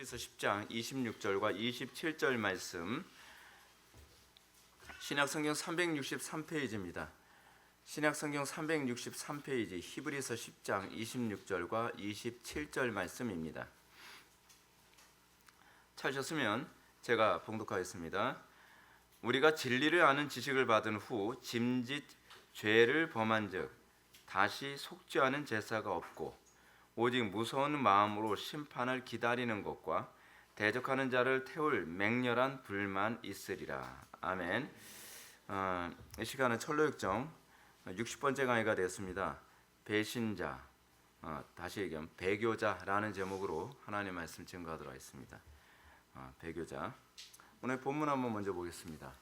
히브리서 10장 26절과 27절 말씀, 신약성경 363페이지입니다. 신약성경 363페이지 히브리서 10장 26절과 27절 말씀입니다. 찾으셨으면 제가 봉독하겠습니다. 우리가 진리를 아는 지식을 받은 후 짐짓 죄를 범한즉 다시 속죄하는 제사가 없고 오직 무서운 마음으로 심판을 기다리는 것과 대적하는 자를 태울 맹렬한 불만 있으리라. 아멘. 이 시간은 철로역정 60번째 강의가 되었습니다. 배신자, 다시 얘기하면 배교자라는 제목으로 하나님의 말씀 증거하도록 하겠습니다. 배교자. 오늘 본문 한번 먼저 보겠습니다.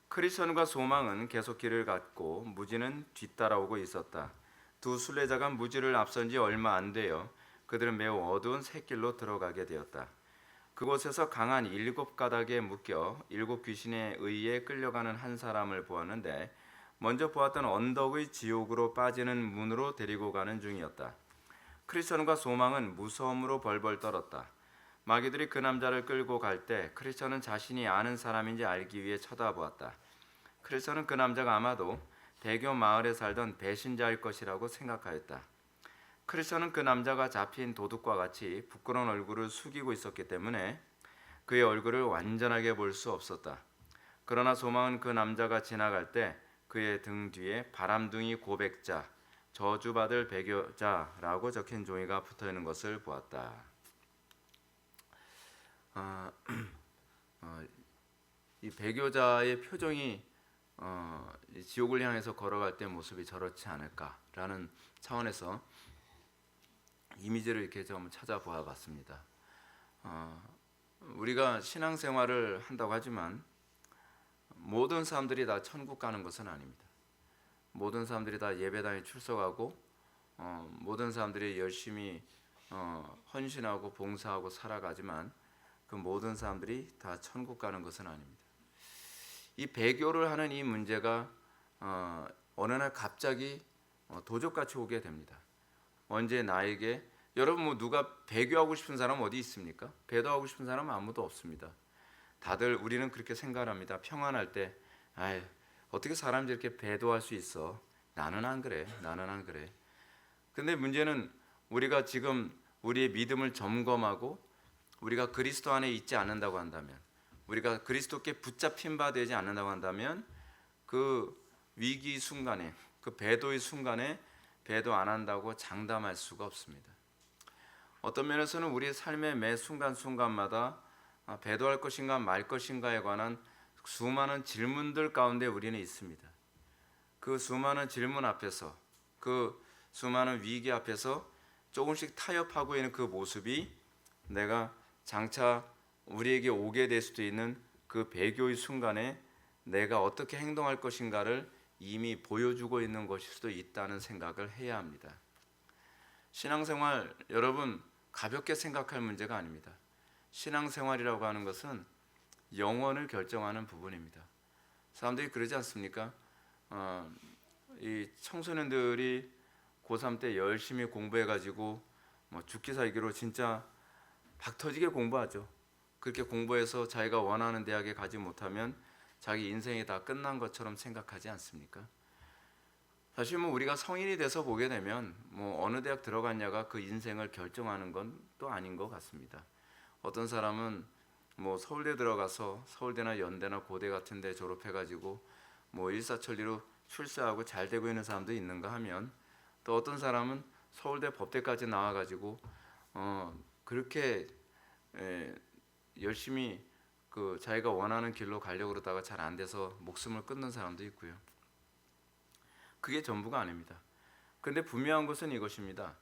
크리스천과 소망은 계속 길을 갔고 무지는 뒤따라오고 있었다. 두 순례자가 무지를 앞선 지 얼마 안 되어 그들은 매우 어두운 샛길로 들어가게 되었다. 그곳에서 강한 7가닥에 묶여 7 귀신에 의해 끌려가는 한 사람을 보았는데 먼저 보았던 언덕의 지옥으로 빠지는 문으로 데리고 가는 중이었다. 크리스천과 소망은 무서움으로 벌벌 떨었다. 마귀들이 그 남자를 끌고 갈 때 크리스천은 자신이 아는 사람인지 알기 위해 쳐다보았다. 크리스천은 그 남자가 아마도 대교 마을에 살던 배신자일 것이라고 생각하였다. 크리스천은 그 남자가 잡힌 도둑과 같이 부끄러운 얼굴을 숙이고 있었기 때문에 그의 얼굴을 완전하게 볼 수 없었다. 그러나 소망은 그 남자가 지나갈 때 그의 등 뒤에 바람둥이 고백자, 저주받을 배교자라고 적힌 종이가 붙어있는 것을 보았다. 이 배교자의 표정이 지옥을 향해서 걸어갈 때 모습이 저렇지 않을까라는 차원에서 이미지를 이렇게 좀 찾아보아 봤습니다. 우리가 신앙생활을 한다고 하지만 모든 사람들이 다 천국 가는 것은 아닙니다. 모든 사람들이 다 예배당에 출석하고 모든 사람들이 열심히 헌신하고 봉사하고 살아가지만 그 모든 사람들이 다 천국 가는 것은 아닙니다. 이 배교를 하는 이 문제가 어느 날 갑자기 도적같이 오게 됩니다. 언제 나에게, 여러분 누가 배교하고 싶은 사람 어디 있습니까? 배도하고 싶은 사람은 아무도 없습니다. 다들 우리는 그렇게 생각합니다. 평안할 때 어떻게 사람들이 이렇게 배도할 수 있어? 나는 안 그래. 근데 문제는 우리가 지금 우리의 믿음을 점검하고 우리가 그리스도 안에 있지 않는다고 한다면, 우리가 그리스도께 붙잡힌 바 되지 않는다고 한다면 그 위기 순간에, 그 배도의 순간에 배도 안 한다고 장담할 수가 없습니다. 어떤 면에서는 우리의 삶의 매 순간순간마다 배도할 것인가 말 것인가에 관한 수많은 질문들 가운데 우리는 있습니다. 그 수많은 질문 앞에서, 그 수많은 위기 앞에서 조금씩 타협하고 있는 그 모습이 내가 장차 우리에게 오게 될 수도 있는 그 배교의 순간에 내가 어떻게 행동할 것인가를 이미 보여주고 있는 것일 수도 있다는 생각을 해야 합니다. 신앙생활, 여러분 가볍게 생각할 문제가 아닙니다. 신앙생활이라고 하는 것은 영혼을 결정하는 부분입니다. 사람들이 그러지 않습니까? 이 청소년들이 고3 때 열심히 공부해가지고 죽기 살기로 진짜 박터지게 공부하죠. 그렇게 공부해서 자기가 원하는 대학에 가지 못하면 자기 인생이 다 끝난 것처럼 생각하지 않습니까? 사실 우리가 성인이 돼서 보게 되면 어느 대학 들어갔냐가 그 인생을 결정하는 건 또 아닌 것 같습니다. 어떤 사람은 서울대 들어가서 서울대나 연대나 고대 같은 데 졸업해가지고 일사천리로 출세하고 잘 되고 있는 사람도 있는가 하면, 또 어떤 사람은 서울대 법대까지 나와가지고 그렇게 열심히 그 자기가 원하는 길로 가려고 그러다가 잘 안 돼서 목숨을 끊는 사람도 있고요. 그게 전부가 아닙니다. 그런데 분명한 것은 이것입니다.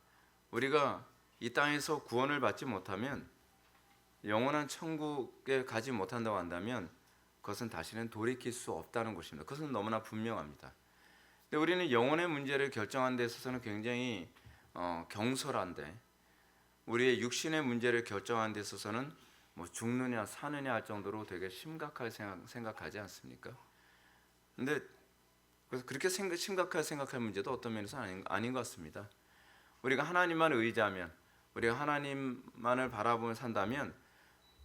우리가 이 땅에서 구원을 받지 못하면, 영원한 천국에 가지 못한다고 한다면 그것은 다시는 돌이킬 수 없다는 것입니다. 그것은 너무나 분명합니다. 근데 우리는 영혼의 문제를 결정하는 데 있어서는 굉장히 경솔한데, 우리의 육신의 문제를 결정하는 데 있어서는 죽느냐 사느냐 할 정도로 되게 심각하게 생각하지 않습니까? 근데 그래서 그렇게 심각하게 생각할 문제도 어떤 면에서 아닌 것 같습니다. 우리가 하나님만 의지하면, 우리가 하나님만을 바라보며 산다면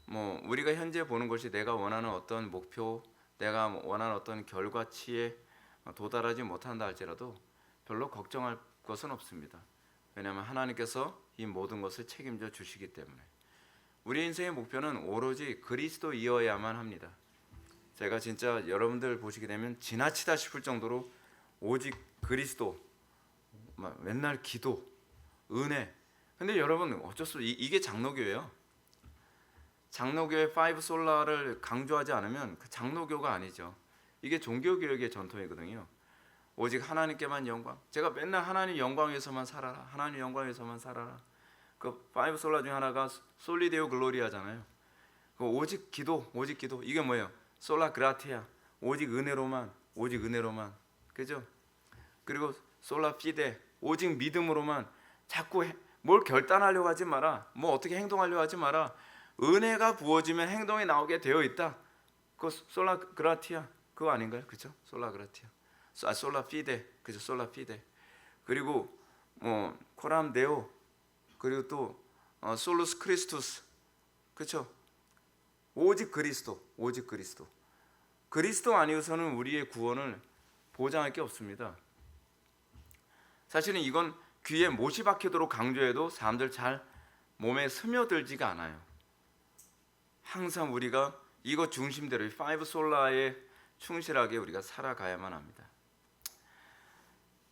뭐 우리가 현재 보는 것이 내가 원하는 어떤 목표, 내가 원하는 어떤 결과치에 도달하지 못한다 할지라도 별로 걱정할 것은 없습니다. 왜냐하면 하나님께서 이 모든 것을 책임져 주시기 때문에. 우리 인생의 목표는 오로지 그리스도이어야만 합니다. 제가 진짜 여러분들 보시게 되면 지나치다 싶을 정도로 오직 그리스도, 맨날 기도, 은혜. 근데 여러분 어쩔 수 없이 이게 장로교예요. 장로교의 5 솔라를 강조하지 않으면 그 장로교가 아니죠. 이게 종교개혁의 전통이거든요. 오직 하나님께만 영광. 제가 맨날 하나님 영광 위해서만 살아라. 하나님 영광 위해서만 살아라. 그 5 솔라 중에 하나가 솔리데오 글로리아잖아요. 그 오직 기도, 오직 기도. 이게 뭐예요? 솔라 그라티아. 오직 은혜로만, 오직 은혜로만. 그죠? 그리고 솔라 피데. 오직 믿음으로만. 자꾸 뭘 결단하려고 하지 마라. 뭐 어떻게 행동하려고 하지 마라. 은혜가 부어지면 행동이 나오게 되어 있다. 그 솔라 그라티아 그거 아닌가요? 그죠? 솔라 그라티아. 솔라 피데. 그죠? 솔라 피데. 그리고 뭐 코람 데오. 그리고 또 솔루스 크리스투스. 그렇죠? 오직 그리스도. 오직 그리스도. 그리스도 아니고서는 우리의 구원을 보장할 게 없습니다. 사실은 이건 귀에 못이 박히도록 강조해도 사람들 잘 몸에 스며들지가 않아요. 항상 우리가 이것 중심대로 5 솔라에 충실하게 우리가 살아가야만 합니다.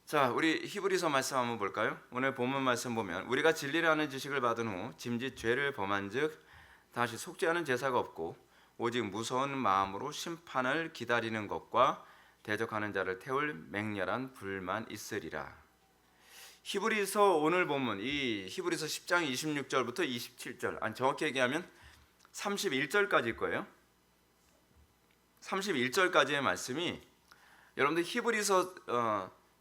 자, 우리 히브리서 말씀 한번 볼까요? 오늘 본문 말씀 보면 우리가 진리를 아는 지식을 받은 후 짐짓 죄를 범한즉 다시 속죄하는 제사가 없고 오직 무서운 마음으로 심판을 기다리는 것과 대적하는 자를 태울 맹렬한 불만 있으리라. 히브리서 오늘 본문 이 히브리서 10장 26절부터 27절, 아니 정확히 얘기하면 31절까지일 거예요. 31절까지의 말씀이 여러분들 히브리서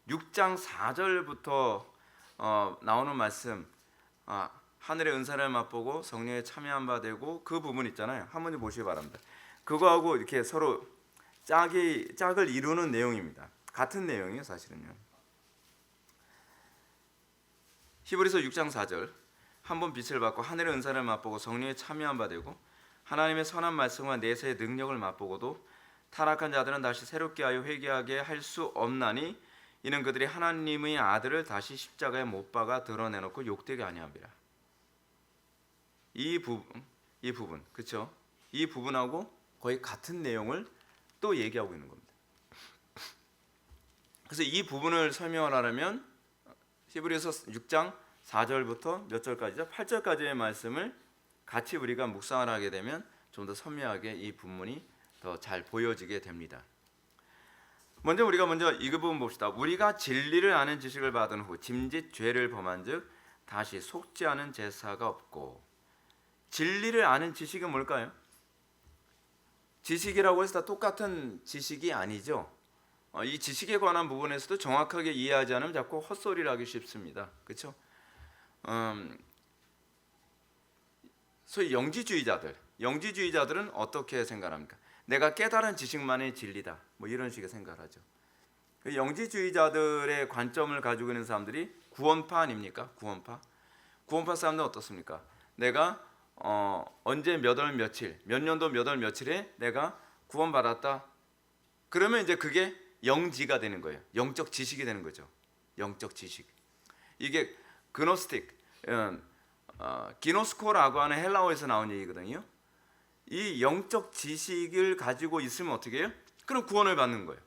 6장 4절부터 나오는 말씀, 하늘의 은사를 맛보고 성령에 참여한 바 되고 그 부분 있잖아요. 한번 보시기 바랍니다. 그거하고 이렇게 서로 짝을 이루는 내용입니다. 같은 내용이에요, 사실은요. 히브리서 6장 4절, 한번 빛을 받고 하늘의 은사를 맛보고 성령에 참여한 바 되고 하나님의 선한 말씀과 내세의 능력을 맛보고도 타락한 자들은 다시 새롭게 하여 회개하게 할 수 없나니 이는 그들이 하나님의 아들을 다시 십자가에 못 박아 드러내놓고 욕되게 아니함이라. 이 부분, 그렇죠? 이 부분하고 거의 같은 내용을 또 얘기하고 있는 겁니다. 그래서 이 부분을 설명을 하려면 히브리서 6장 4절부터 몇 절까지죠? 8절까지의 말씀을 같이 우리가 묵상을 하게 되면 좀 더 선명하게 이 본문이 더 잘 보여지게 됩니다. 먼저 이 부분 봅시다. 우리가 진리를 아는 지식을 받은 후 짐짓 죄를 범한즉 다시 속죄하는 제사가 없고. 진리를 아는 지식은 뭘까요? 지식이라고 해서 다 똑같은 지식이 아니죠. 이 지식에 관한 부분에서도 정확하게 이해하지 않으면 자꾸 헛소리를 하기 쉽습니다. 그렇죠? 소위 영지주의자들은 어떻게 생각합니까? 내가 깨달은 지식만이 진리다. 뭐 이런 식의 생각을 하죠. 영지주의자들의 관점을 가지고 있는 사람들이 구원파 아닙니까? 구원파 사람들은 어떻습니까? 내가 언제 몇 월 며칠, 몇 년도 몇 월 며칠에 내가 구원받았다. 그러면 이제 그게 영지가 되는 거예요. 영적 지식이 되는 거죠. 영적 지식. 이게 그노스틱, 기노스코라고 하는 헬라어에서 나온 얘기거든요. 이 영적 지식을 가지고 있으면 어떻게 해요? 그럼 구원을 받는 거예요.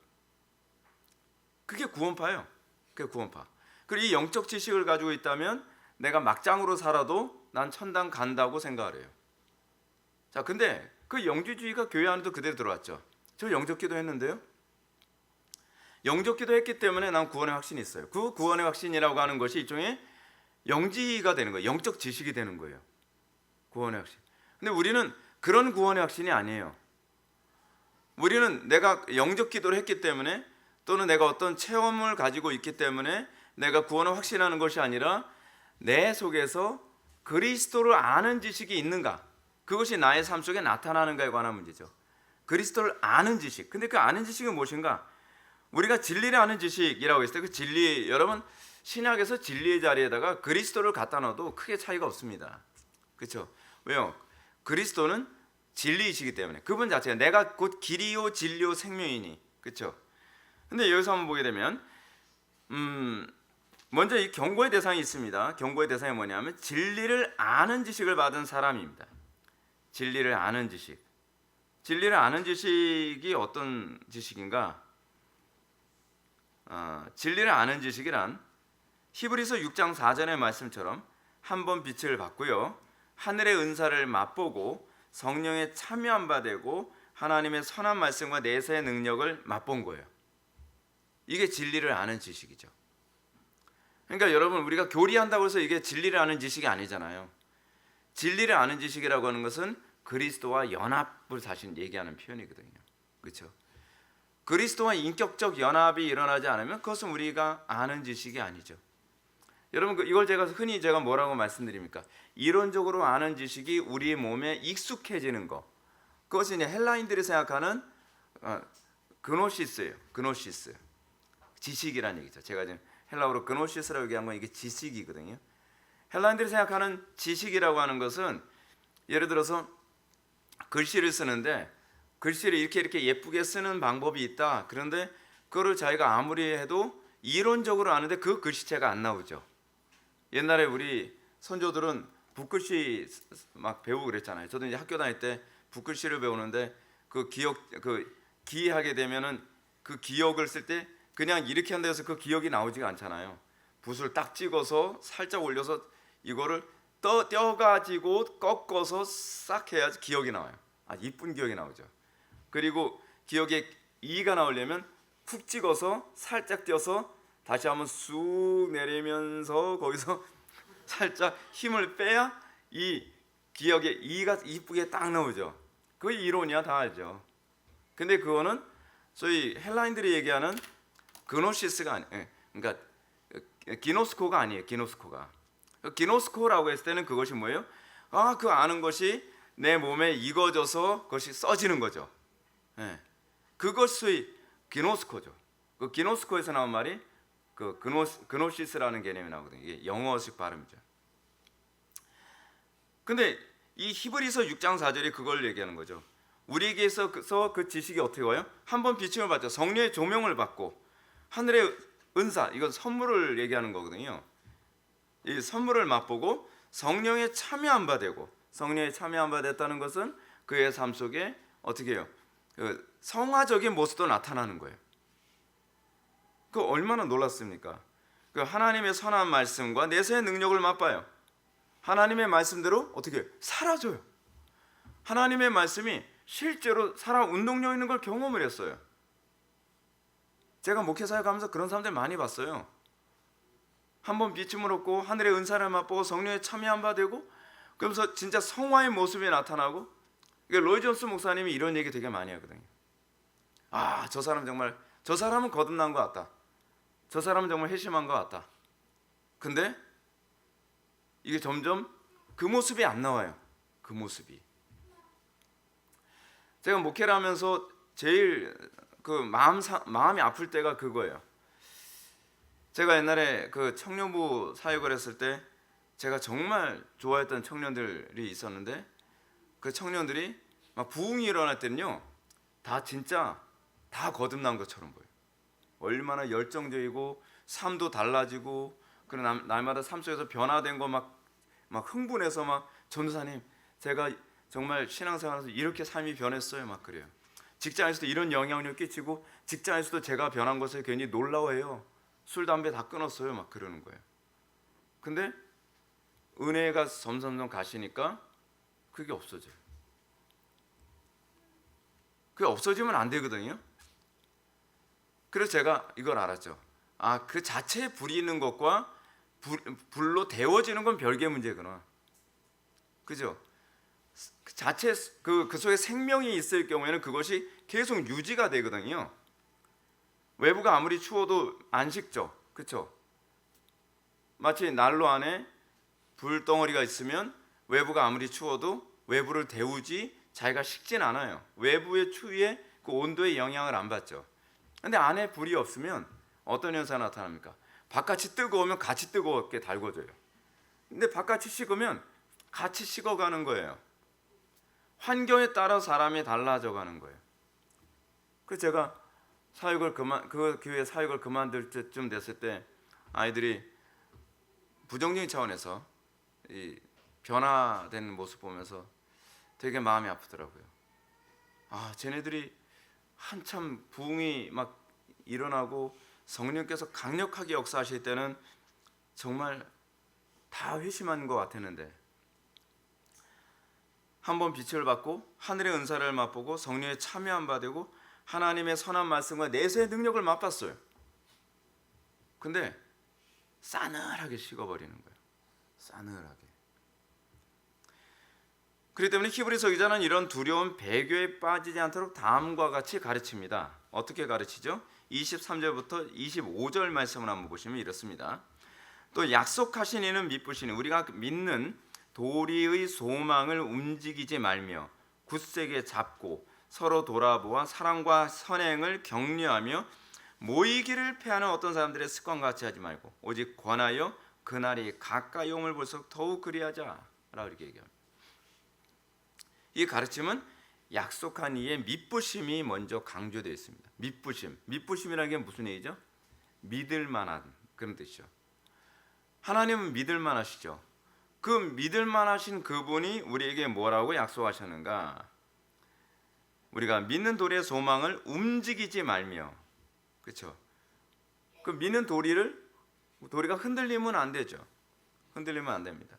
그게 구원파예요. 그게 구원파. 그리고 이 영적 지식을 가지고 있다면 내가 막장으로 살아도 난 천당 간다고 생각을 해요. 자, 근데 그 영지주의가 교회 안에도 그대로 들어왔죠. 저 영적 기도 했는데요. 영적 기도 했기 때문에 난 구원의 확신이 있어요. 그 구원의 확신이라고 하는 것이 일종의 영지가 되는 거예요. 영적 지식이 되는 거예요. 구원의 확신. 근데 우리는 그런 구원의 확신이 아니에요. 우리는 내가 영적 기도를 했기 때문에 또는 내가 어떤 체험을 가지고 있기 때문에 내가 구원을 확신하는 것이 아니라 내 속에서 그리스도를 아는 지식이 있는가, 그것이 나의 삶 속에 나타나는가에 관한 문제죠. 그리스도를 아는 지식. 근데 그 아는 지식은 무엇인가? 우리가 진리를 아는 지식이라고 했을 때 그 진리, 여러분 신약에서 진리의 자리에다가 그리스도를 갖다 넣어도 크게 차이가 없습니다. 그렇죠? 왜요? 그리스도는 진리이시기 때문에 그분 자체가 내가 곧 길이요 진리요 생명이니. 그렇죠? 근데 여기서 한번 보게 되면 먼저 이 경고의 대상이 있습니다. 경고의 대상이 뭐냐면 진리를 아는 지식을 받은 사람입니다. 진리를 아는 지식. 진리를 아는 지식이 어떤 지식인가? 진리를 아는 지식이란 히브리서 6장 4절의 말씀처럼 한 번 빛을 받고요, 하늘의 은사를 맛보고 성령에 참여한 바 되고 하나님의 선한 말씀과 내세의 능력을 맛본 거예요. 이게 진리를 아는 지식이죠. 그러니까 여러분, 우리가 교리한다고 해서 이게 진리를 아는 지식이 아니잖아요. 진리를 아는 지식이라고 하는 것은 그리스도와 연합을 사실 얘기하는 표현이거든요. 그렇죠? 그리스도와 인격적 연합이 일어나지 않으면 그것은 우리가 아는 지식이 아니죠. 여러분, 이걸 제가 흔히 뭐라고 말씀드립니까? 이론적으로 아는 지식이 우리 몸에 익숙해지는 거. 그것이 이제 헬라인들이 생각하는 그노시스예요. 그노시스. 지식이라는 얘기죠. 제가 지금 헬라어로 그노시스라고 얘기한 건 이게 지식이거든요. 헬라인들이 생각하는 지식이라고 하는 것은 예를 들어서 글씨를 쓰는데 글씨를 이렇게 예쁘게 쓰는 방법이 있다. 그런데 그거를 자기가 아무리 해도 이론적으로 아는데 그 글씨체가 안 나오죠. 옛날에 우리 선조들은 붓글씨 막 배우고 그랬잖아요. 저도 이제 학교 다닐 때 붓글씨를 배우는데 그 기하게 되면은 그 기역을 쓸 때 그냥 이렇게 한다 해서 그 기역이 나오지가 않잖아요. 붓을 딱 찍어서 살짝 올려서 이거를 떼어가지고 꺾어서 싹 해야지 기역이 나와요. 이쁜 기역이 나오죠. 그리고 기역에 이가 나오려면 푹 찍어서 살짝 떼어서 다시 한번 쑥 내리면서 거기서 살짝 힘을 빼야 이 기역에 이가 이쁘게 딱 나오죠. 그 이론이야, 다 알죠. 근데 그거는 소위 헬라인들이 얘기하는 그노시스가 아니에요. 그러니까 기노스코가 아니에요. 기노스코라고 했을 때는 그것이 뭐예요? 그 아는 것이 내 몸에 익어져서 그것이 써지는 거죠. 그것이 기노스코죠. 그 기노스코에서 나온 말이 그 그노시스라는 개념이 나오거든요. 이게 영어식 발음이죠. 근데 이 히브리서 6장 4절이 그걸 얘기하는 거죠. 우리에게서 그 지식이 어떻게 와요? 한번 비침을 받죠. 성령의 조명을 받고 하늘의 은사, 이건 선물을 얘기하는 거거든요. 이 선물을 맛보고 성령에 참여한 바 되고, 성령에 참여한 바 됐다는 것은 그의 삶 속에 어떻게 해요? 그 성화적인 모습도 나타나는 거예요. 그 얼마나 놀랐습니까? 그 하나님의 선한 말씀과 내세의 능력을 맛봐요. 하나님의 말씀대로 어떻게 해요? 사라져요. 하나님의 말씀이 실제로 사람 운동력 있는 걸 경험을 했어요. 제가 목회사에 가면서 그런 사람들 많이 봤어요. 한번 비침을 얻고 하늘의 은사를 맛보고 성령에 참여한 바 되고, 그러면서 진짜 성화의 모습이 나타나고. 로이 존스 목사님이 이런 얘기 되게 많이 하거든요. 저 사람은 거듭난 것 같다. 저 사람은 정말 회심한 것 같다. 근데 이게 점점 그 모습이 안 나와요. 그 모습이. 제가 목회를 하면서 제일 그 마음이 아플 때가 그거예요. 제가 옛날에 그 청년부 사역을 했을 때 제가 정말 좋아했던 청년들이 있었는데, 그 청년들이 막 부흥이 일어날 때는요, 다 진짜 다 거듭난 것처럼 보여요. 얼마나 열정적이고 삶도 달라지고, 그리고 날마다 삶 속에서 변화된 거 막 흥분해서 막 전도사님, 제가 정말 신앙생활에서 이렇게 삶이 변했어요, 막 그래요. 직장에서도 이런 영향력 끼치고, 직장에서도 제가 변한 것에 괜히 놀라워해요. 술 담배 다 끊었어요, 막 그러는 거예요. 근데 은혜가 점점 가시니까 그게 없어져요. 그게 없어지면 안 되거든요. 그래서 제가 이걸 알았죠. 그 자체에 불이 있는 것과 불로 데워지는 건 별개 문제구나. 그죠? 그 자체 그 속에 생명이 있을 경우에는 그것이 계속 유지가 되거든요. 외부가 아무리 추워도 안 식죠. 그렇죠? 마치 난로 안에 불덩어리가 있으면 외부가 아무리 추워도 외부를 데우지 자기가 식진 않아요. 외부의 추위에 그 온도의 영향을 안 받죠. 근데 안에 불이 없으면 어떤 현상이 나타납니까? 바깥이 뜨거우면 같이 뜨겁게 달궈져요. 근데 바깥이 식으면 같이 식어가는 거예요. 환경에 따라 사람이 달라져 가는 거예요. 그 제가 그 교회 사역을 그만둘 때쯤 됐을 때 아이들이 부정적인 차원에서 이 변화된 모습 보면서 되게 마음이 아프더라고요. 아, 쟤네들이 한참 부흥이 막 일어나고 성령께서 강력하게 역사하실 때는 정말 다 회심한 것 같았는데 한번 빛을 받고 하늘의 은사를 맛보고 성령에 참여한 바 되고 하나님의 선한 말씀과 내세의 능력을 맛봤어요. 근데 싸늘하게 식어버리는 거예요. 싸늘하게. 그렇기 때문에 히브리서 기자는 이런 두려운 배교에 빠지지 않도록 다음과 같이 가르칩니다. 어떻게 가르치죠? 23절부터 25절 말씀을 한번 보시면 이렇습니다. 또 약속하신 이는 미쁘시니 우리가 믿는 도리의 소망을 움직이지 말며 굳세게 잡고 서로 돌아보아 사랑과 선행을 격려하며 모이기를 패하는 어떤 사람들의 습관과 같이 하지 말고 오직 권하여 그날이 가까이 옴을 볼수록 더욱 그리하자 라고 이렇게 얘기합니다. 이 가르침은 약속한 이의 미쁘심이 먼저 강조되어 있습니다. 미쁘심이라는 게 무슨 얘기죠? 믿을 만한 그런 뜻이죠. 하나님은 믿을 만하시죠. 그 믿을 만하신 그분이 우리에게 뭐라고 약속하셨는가? 우리가 믿는 도리의 소망을 움직이지 말며, 그렇죠? 그 믿는 도리가 흔들리면 안 되죠. 흔들리면 안 됩니다.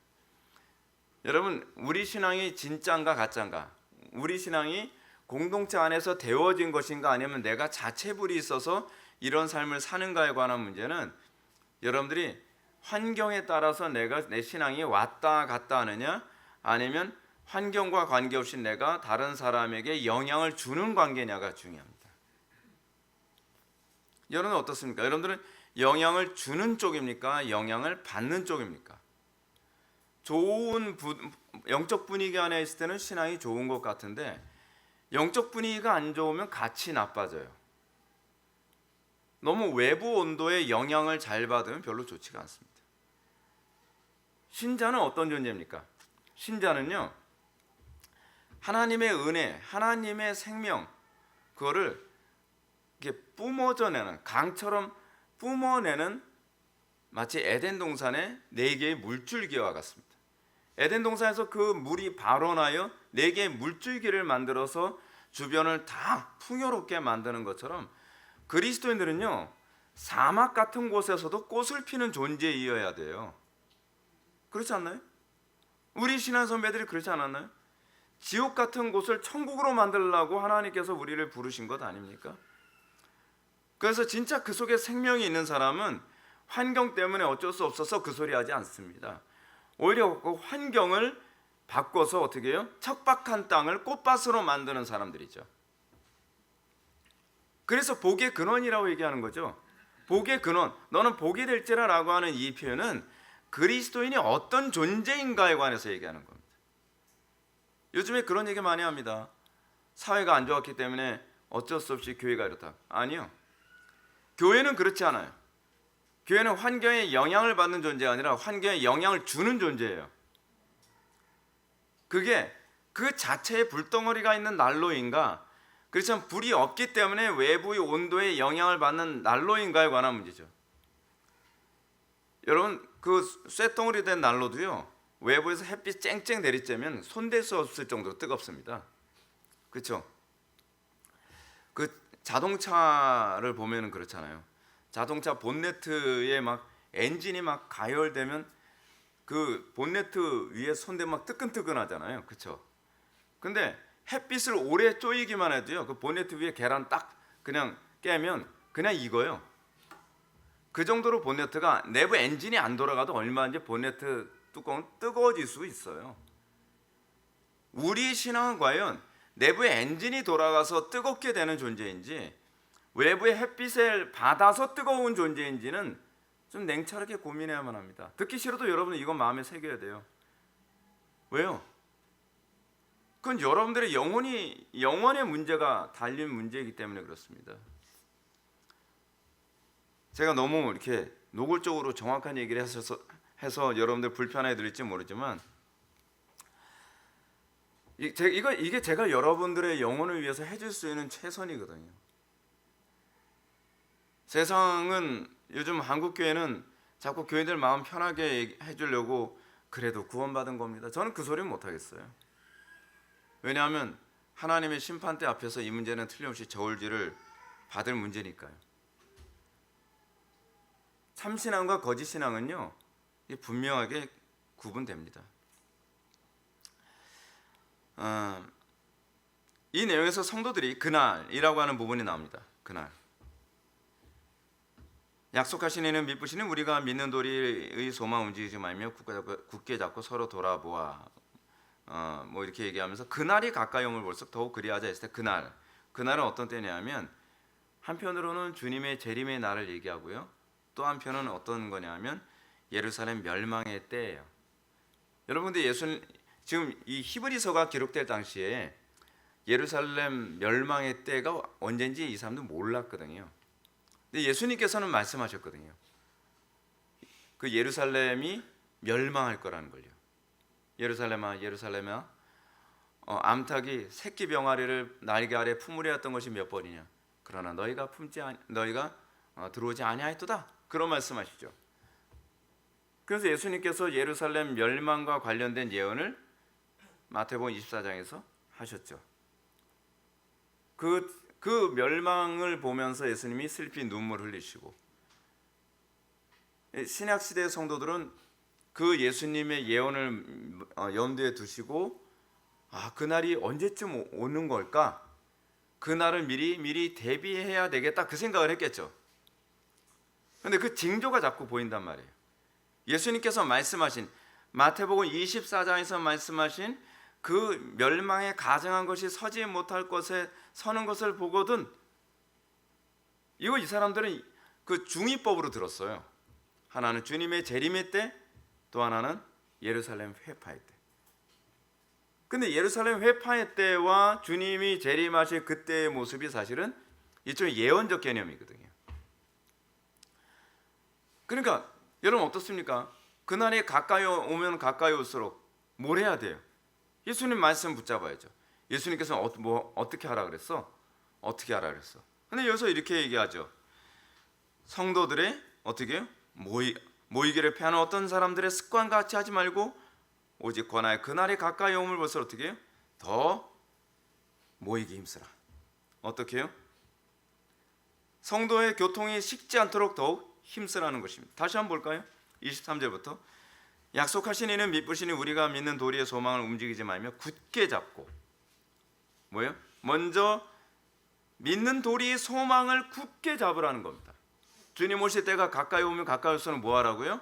여러분, 우리 신앙이 진짜인가 가짜인가? 우리 신앙이 공동체 안에서 데워진 것인가 아니면 내가 자체불이 있어서 이런 삶을 사는가에 관한 문제는 여러분들이 환경에 따라서 내 신앙이 왔다 갔다 하느냐 아니면 환경과 관계없이 내가 다른 사람에게 영향을 주는 관계냐가 중요합니다. 여러분은 어떻습니까? 여러분들은 영향을 주는 쪽입니까? 영향을 받는 쪽입니까? 좋은 영적 분위기 안에 있을 때는 신앙이 좋은 것 같은데 영적 분위기가 안 좋으면 같이 나빠져요. 너무 외부 온도에 영향을 잘 받으면 별로 좋지가 않습니다. 신자는 어떤 존재입니까? 신자는요, 하나님의 은혜, 하나님의 생명, 그거를 이렇게 뿜어져내는, 강처럼 뿜어내는 마치 에덴 동산의 4개의 물줄기와 같습니다. 에덴 동산에서 그 물이 발원하여 4개의 물줄기를 만들어서 주변을 다 풍요롭게 만드는 것처럼 그리스도인들은요, 사막 같은 곳에서도 꽃을 피는 존재이어야 돼요. 그렇지 않나요? 우리 신앙 선배들이 그렇지 않았나요? 지옥 같은 곳을 천국으로 만들려고 하나님께서 우리를 부르신 것 아닙니까? 그래서 진짜 그 속에 생명이 있는 사람은 환경 때문에 어쩔 수 없어서 그 소리 하지 않습니다. 오히려 그 환경을 바꿔서 어떻게 해요? 척박한 땅을 꽃밭으로 만드는 사람들이죠. 그래서 복의 근원이라고 얘기하는 거죠. 복의 근원, 너는 복이 될지라 라고 하는 이 표현은 그리스도인이 어떤 존재인가에 관해서 얘기하는 겁니다. 요즘에 그런 얘기 많이 합니다. 사회가 안 좋았기 때문에 어쩔 수 없이 교회가 이렇다. 아니요. 교회는 그렇지 않아요. 교회는 환경에 영향을 받는 존재가 아니라 환경에 영향을 주는 존재예요. 그게 그 자체에 불덩어리가 있는 난로인가, 그렇지만 불이 없기 때문에 외부의 온도에 영향을 받는 난로인가에 관한 문제죠. 여러분, 그 쇳덩어리 된 난로도요, 외부에서 햇빛 쨍쨍 내리쬐면 손댈 수 없을 정도로 뜨겁습니다. 그렇죠? 그 자동차를 보면은 그렇잖아요. 자동차 본네트에 막 엔진이 막 가열되면 그 본네트 위에 손대면 막 뜨끈뜨끈하잖아요. 그렇죠? 근데 햇빛을 오래 쬐기만 해도요, 그 본네트 위에 계란 딱 그냥 깨면 그냥 익어요. 그 정도로 본네트가 내부 엔진이 안 돌아가도 얼마인지 본네트 뚜껑은 뜨거워질 수 있어요. 우리 신앙은 과연 내부의 엔진이 돌아가서 뜨겁게 되는 존재인지 외부의 햇빛을 받아서 뜨거운 존재인지는 좀 냉철하게 고민해야만 합니다. 듣기 싫어도 여러분은 이건 마음에 새겨야 돼요. 왜요? 그건 여러분들의 영혼의 문제가 달린 문제이기 때문에 그렇습니다. 제가 너무 이렇게 노골적으로 정확한 얘기를 해서 여러분들 불편해 드릴지 모르지만 이게 제가 여러분들의 영혼을 위해서 해줄 수 있는 최선이거든요. 세상은 요즘 한국 교회는 자꾸 교회들 마음 편하게 해주려고 그래도 구원받은 겁니다. 저는 그 소리는 못하겠어요. 왜냐하면 하나님의 심판대 앞에서 이 문제는 틀림없이 저울질을 받을 문제니까요. 참신앙과 거짓신앙은요 분명하게 구분됩니다. 이 내용에서 성도들이 그날이라고 하는 부분이 나옵니다. 그날 약속하신 이는 미쁘시니 우리가 믿는 도리의 소망 움직이지 말며 굳게 잡고 서로 돌아보아 뭐 이렇게 얘기하면서 그날이 가까이 오면 볼수록 더욱 그리하자 했을 때 그날은 어떤 때냐면 한편으로는 주님의 재림의 날을 얘기하고요. 또 한편은 어떤 거냐면 예루살렘 멸망의 때예요. 여러분들 지금 이 히브리서가 기록될 당시에 예루살렘 멸망의 때가 언젠지 이 사람들 몰랐거든요. 근데 예수님께서는 말씀하셨거든요. 그 예루살렘이 멸망할 거라는 걸요. 예루살렘아 예루살렘아 암탉이 새끼 병아리를 날개 아래 품으려 했던 것이 몇 번이냐. 그러나 너희가 들어오지 아니하였도다. 그런 말씀하시죠. 그래서 예수님께서 예루살렘 멸망과 관련된 예언을 마태복음 24장에서 하셨죠. 그 멸망을 보면서 예수님이 슬피 눈물 흘리시고 신약 시대의 성도들은 그 예수님의 예언을 염두에 두시고 그날이 언제쯤 오는 걸까? 그날을 미리 대비해야 되겠다 그 생각을 했겠죠. 그런데 그 징조가 자꾸 보인단 말이에요. 예수님께서 말씀하신 마태복음 24장에서 말씀하신 그 멸망에 가증한 것이 서지 못할 것에 서는 것을 보거든 이 사람들은 그 중의법으로 들었어요. 하나는 주님의 재림의 때, 또 하나는 예루살렘 회파의 때. 근데 예루살렘 회파의 때와 주님이 재림하실 그때의 모습이 사실은 일종의 예언적 개념이거든요. 그러니까 여러분 어떻습니까? 그날이 가까이 오면 가까이 올수록 뭘 해야 돼요? 예수님 말씀 붙잡아야죠. 예수님께서는 어떻게 하라 그랬어? 어떻게 하라 그랬어? 근데 여기서 이렇게 얘기하죠. 성도들의 어떻게 해요? 모이기를 피하는 어떤 사람들의 습관과 같이 하지 말고 오직 권하여 그날이 가까이 오물 벌써 어떻게 해요? 더 모이기 힘쓰라. 어떻게 해요? 성도의 교통이 식지 않도록 더욱 힘쓰라는 것입니다. 다시 한번 볼까요? 23절부터 약속하신 이는 미쁘시니 우리가 믿는 도리의 소망을 움직이지 말며 굳게 잡고 뭐예요? 먼저 믿는 도리의 소망을 굳게 잡으라는 겁니다. 주님 오실 때가 가까이 오면 가까이 올수록 뭐 하라고요?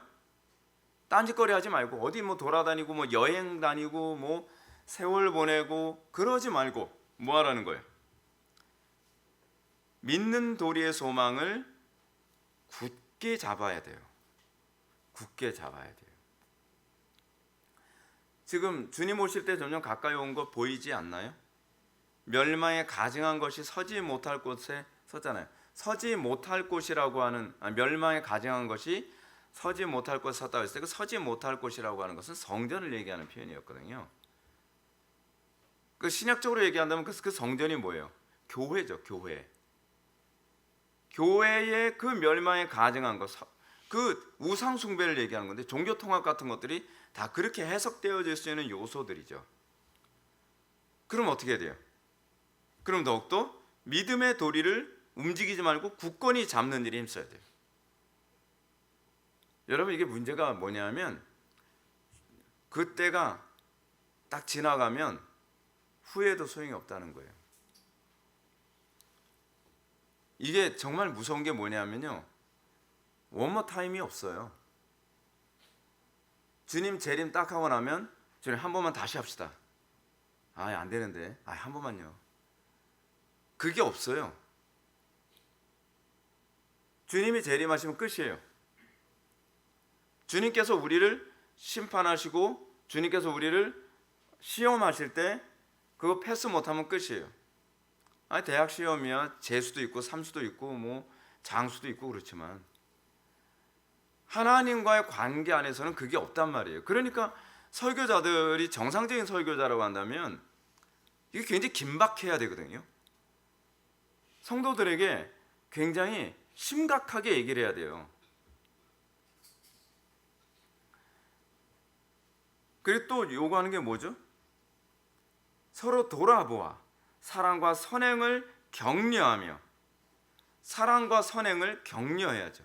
딴짓거리 하지 말고 어디 돌아다니고 여행 다니고 세월 보내고 그러지 말고 뭐 하라는 거예요? 믿는 도리의 소망을 굳게 잡아야 돼요. 굳게 잡아야 돼요. 지금 주님 오실 때 점점 가까이 온 거 보이지 않나요? 멸망에 가증한 것이 서지 못할 곳에 섰잖아요. 서지 못할 곳이라고 하는 멸망에 가증한 것이 서지 못할 곳에 섰다고 했을 때 그 서지 못할 곳이라고 하는 것은 성전을 얘기하는 표현이었거든요. 그 신약적으로 얘기한다면 그 성전이 뭐예요? 교회죠, 교회. 교회의 그 멸망에 가증한 것, 그 우상 숭배를 얘기하는 건데 종교 통합 같은 것들이 다 그렇게 해석되어질 수 있는 요소들이죠. 그럼 어떻게 돼요? 그럼 더욱더 믿음의 도리를 움직이지 말고 굳건히 잡는 일에 힘써야 돼요. 여러분 이게 문제가 뭐냐면 그때가 딱 지나가면 후회도 소용이 없다는 거예요. 이게 정말 무서운 게 뭐냐면요. 원모 타임이 없어요. 주님 재림 딱 하고 나면 주님 한 번만 다시 합시다. 안 되는데. 한 번만요. 그게 없어요. 주님이 재림하시면 끝이에요. 주님께서 우리를 심판하시고 주님께서 우리를 시험하실 때 그거 패스 못하면 끝이에요. 대학 시험이야 재수도 있고 삼수도 있고 장수도 있고 그렇지만 하나님과의 관계 안에서는 그게 없단 말이에요. 그러니까 설교자들이 정상적인 설교자라고 한다면 이게 굉장히 긴박해야 되거든요. 성도들에게 굉장히 심각하게 얘기를 해야 돼요. 그리고 또 요구하는 게 뭐죠? 서로 돌아보아 사랑과 선행을 격려하며, 사랑과 선행을 격려해야죠.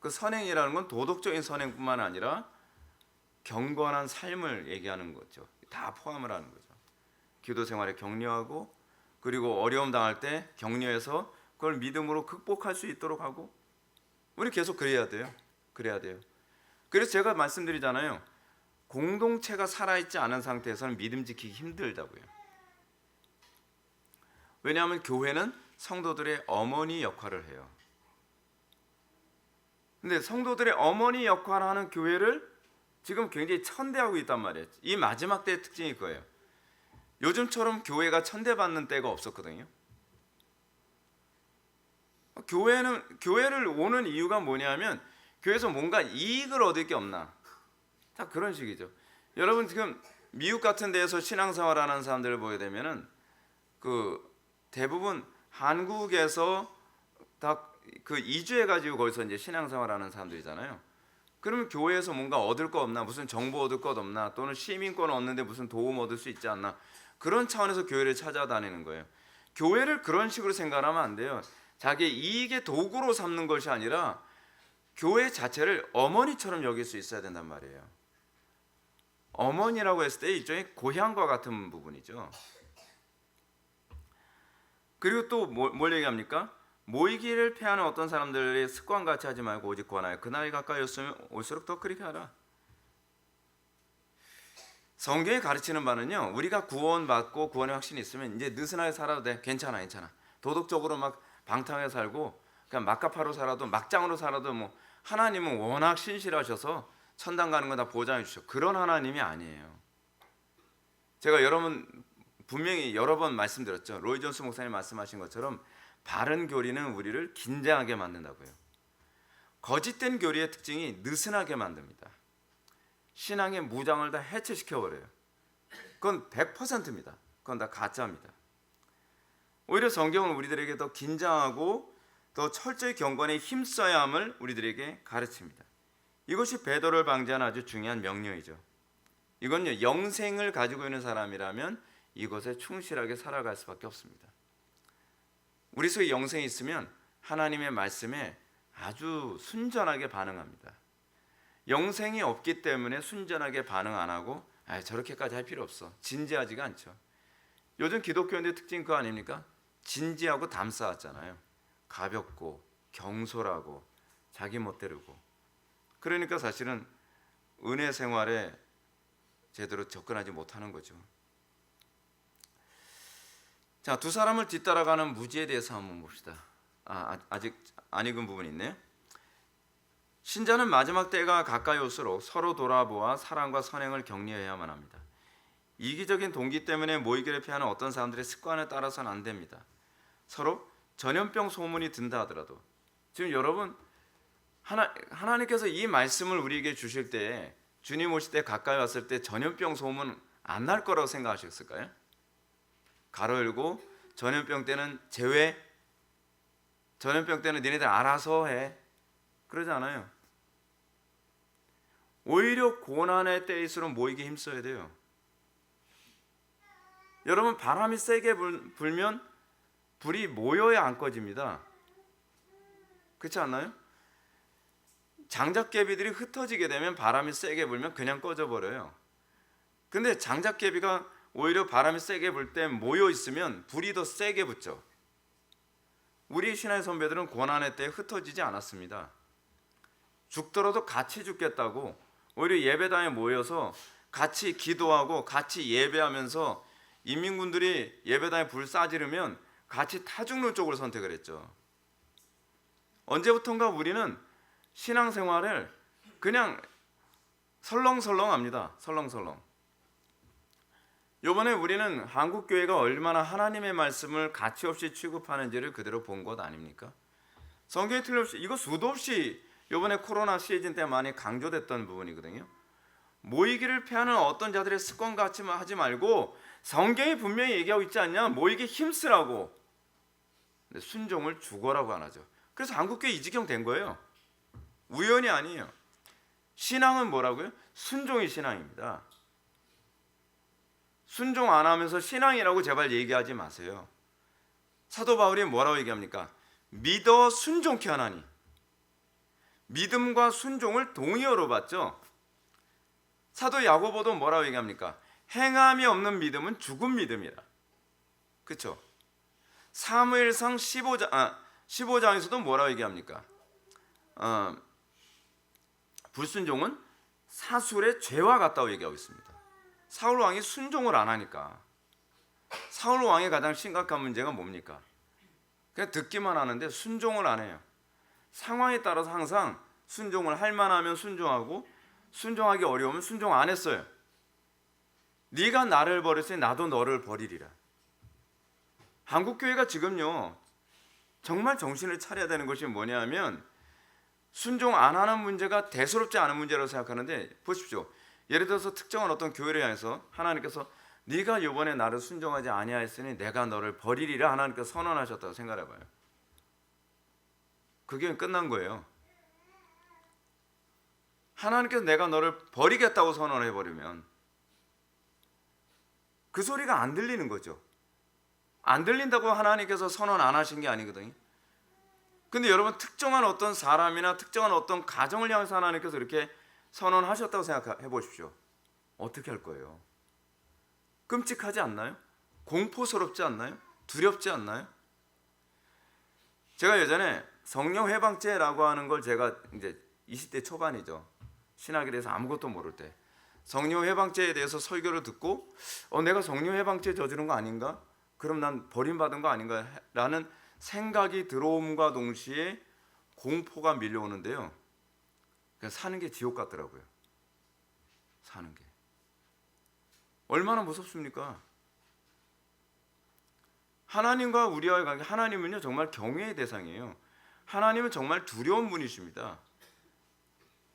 그 선행이라는 건 도덕적인 선행뿐만 아니라 경건한 삶을 얘기하는 거죠. 다 포함을 하는 거죠. 기도 생활에 격려하고, 그리고 어려움 당할 때 격려해서 그걸 믿음으로 극복할 수 있도록 하고, 우리 계속 그래야 돼요. 그래야 돼요. 그래서 제가 말씀드리잖아요. 공동체가 살아있지 않은 상태에서는 믿음 지키기 힘들다고요. 왜냐하면 교회는 성도들의 어머니 역할을 해요. 근데 성도들의 어머니 역할을 하는 교회를 지금 굉장히 천대하고 있단 말이에요. 이 마지막 때의 특징이 그거예요. 요즘처럼 교회가 천대받는 때가 없었거든요. 교회를 오는 이유가 뭐냐면 교회에서 뭔가 이익을 얻을 게 없나, 다 그런 식이죠. 여러분 지금 미국 같은 데에서 신앙생활하는 사람들을 보게 되면은 그 대부분 한국에서 다 그 이주해 가지고 거기서 이제 신앙생활하는 사람들이잖아요. 그러면 교회에서 뭔가 얻을 거 없나, 무슨 정보 얻을 것 없나, 또는 시민권 얻는데 무슨 도움 얻을 수 있지 않나, 그런 차원에서 교회를 찾아다니는 거예요. 교회를 그런 식으로 생각하면 안 돼요. 자기의 이익의 도구로 삼는 것이 아니라 교회 자체를 어머니처럼 여길 수 있어야 된단 말이에요. 어머니라고 했을 때 일종의 고향과 같은 부분이죠. 그리고 또 뭘 얘기합니까? 모이기를 패하는 어떤 사람들의 습관같이 하지 말고 오직 권하여 그날이 가까이 올수록 더 그렇게 하라. 성경이 가르치는 바는요, 우리가 구원받고 구원의 확신이 있으면 이제 느슨하게 살아도 돼. 괜찮아. 도덕적으로 막 방탕하게 살고 그냥 막가파로 살아도, 막장으로 살아도 뭐 하나님은 워낙 신실하셔서 천당 가는 거 다 보장해 주셔. 그런 하나님이 아니에요. 제가 여러분 분명히 여러 번 말씀드렸죠. 로이 존스 목사님 말씀하신 것처럼 바른 교리는 우리를 긴장하게 만든다고요. 거짓된 교리의 특징이 느슨하게 만듭니다. 신앙의 무장을 다 해체시켜버려요. 그건 100%입니다. 그건 다 가짜입니다. 오히려 성경은 우리들에게 더 긴장하고 더 철저히 경건에 힘써야 함을 우리들에게 가르칩니다. 이것이 배도를 방지하는 아주 중요한 명령이죠. 이건요, 영생을 가지고 있는 사람이라면 이것에 충실하게 살아갈 수밖에 없습니다. 우리 속에 영생이 있으면 하나님의 말씀에 아주 순전하게 반응합니다. 영생이 없기 때문에 순전하게 반응 안 하고 저렇게까지 할 필요 없어, 진지하지가 않죠. 요즘 기독교인들의 특징 그거 아닙니까? 진지하고 담 쌓았잖아요. 가볍고 경솔하고 자기 멋대로고. 그러니까 사실은 은혜 생활에 제대로 접근하지 못하는 거죠. 자, 두 사람을 뒤따라가는 무지에 대해서 한번 봅시다. 아직 안 읽은 부분이 있네요. 신자는 마지막 때가 가까이 올수록 서로 돌아보아 사랑과 선행을 격려해야만 합니다. 이기적인 동기 때문에 모이기를 피하는 어떤 사람들의 습관에 따라서는 안 됩니다. 서로 전염병 소문이 든다 하더라도, 지금 여러분 하나님께서 이 말씀을 우리에게 주실 때, 주님 오실 때 가까이 왔을 때 전염병 소문 안 날 거라고 생각하셨을까요? 가로 열고 전염병 때는 제외, 전염병 때는 니네들 알아서 해, 그러지 않아요. 오히려 고난의 때일수록 모이기 힘써야 돼요. 여러분 바람이 세게 불면 불이 모여야 안 꺼집니다. 그렇지 않나요? 장작개비들이 흩어지게 되면 바람이 세게 불면 그냥 꺼져버려요. 근데 장작개비가 오히려 바람이 세게 불 때 모여 있으면 불이 더 세게 붙죠. 우리 신앙의 선배들은 고난의 때에 흩어지지 않았습니다. 죽더라도 같이 죽겠다고 오히려 예배당에 모여서 같이 기도하고 같이 예배하면서 인민군들이 예배당에 불 쏴지르면 같이 타 죽는 쪽을 선택을 했죠. 언제부턴가 우리는 신앙생활을 그냥 설렁설렁합니다. 설렁설렁. 이번에 우리는 한국교회가 얼마나 하나님의 말씀을 가치 없이 취급하는지를 그대로 본 것 아닙니까? 성경에 틀림없이 이거 수도 없이 이번에 코로나 시즌 때 많이 강조됐던 부분이거든요. 모이기를 피하는 어떤 자들의 습관 같이 하지 말고 성경이 분명히 얘기하고 있지 않냐? 모이기 힘쓰라고. 근데 순종을 죽어라고 안 하죠. 그래서 한국교회 이 지경 된 거예요. 우연이 아니에요. 신앙은 뭐라고요? 순종이 신앙입니다. 순종 안 하면서 신앙이라고 제발 얘기하지 마세요. 사도 바울이 뭐라고 얘기합니까? 믿어 순종케 하나니. 믿음과 순종을 동의어로 봤죠. 사도 야고보도 뭐라고 얘기합니까? 행함이 없는 믿음은 죽은 믿음이라. 그렇죠? 사무엘상 15장에서도 뭐라고 얘기합니까? 불순종은 사술의 죄와 같다고 얘기하고 있습니다. 사울 왕이 순종을 안 하니까. 사울 왕의 가장 심각한 문제가 뭡니까? 그냥 듣기만 하는데 순종을 안 해요. 상황에 따라서 항상 순종을 할 만하면 순종하고 순종하기 어려우면 순종 안 했어요. 네가 나를 버렸으니 나도 너를 버리리라. 한국교회가 지금요 정말 정신을 차려야 되는 것이 뭐냐면 순종 안 하는 문제가 대수롭지 않은 문제라고 생각하는데 보십시오. 예를 들어서 특정한 어떤 교회를 향해서 하나님께서 네가 이번에 나를 순종하지 아니하였으니 내가 너를 버리리라 하나님께서 선언하셨다고 생각해봐요. 그게 끝난 거예요. 하나님께서 내가 너를 버리겠다고 선언해버리면 그 소리가 안 들리는 거죠. 안 들린다고 하나님께서 선언 안 하신 게 아니거든요. 근데 여러분 특정한 어떤 사람이나 특정한 어떤 가정을 향해서 하나님께서 이렇게 선언하셨다고 생각해 보십시오. 어떻게 할 거예요? 끔찍하지 않나요? 공포스럽지 않나요? 두렵지 않나요? 제가 예전에 성령 회방죄라고 하는 걸 제가 이제 20대 초반이죠. 신학에 대해서 아무것도 모를 때 성령 회방죄에 대해서 설교를 듣고 내가 성령 회방죄 저지른 거 아닌가? 그럼 난 버림받은 거 아닌가? 라는 생각이 들어옴과 동시에 공포가 밀려오는데요. 그냥 사는 게 지옥 같더라고요. 사는 게. 얼마나 무섭습니까? 하나님과 우리와의 관계, 하나님은요 정말 경외의 대상이에요. 하나님은 정말 두려운 분이십니다.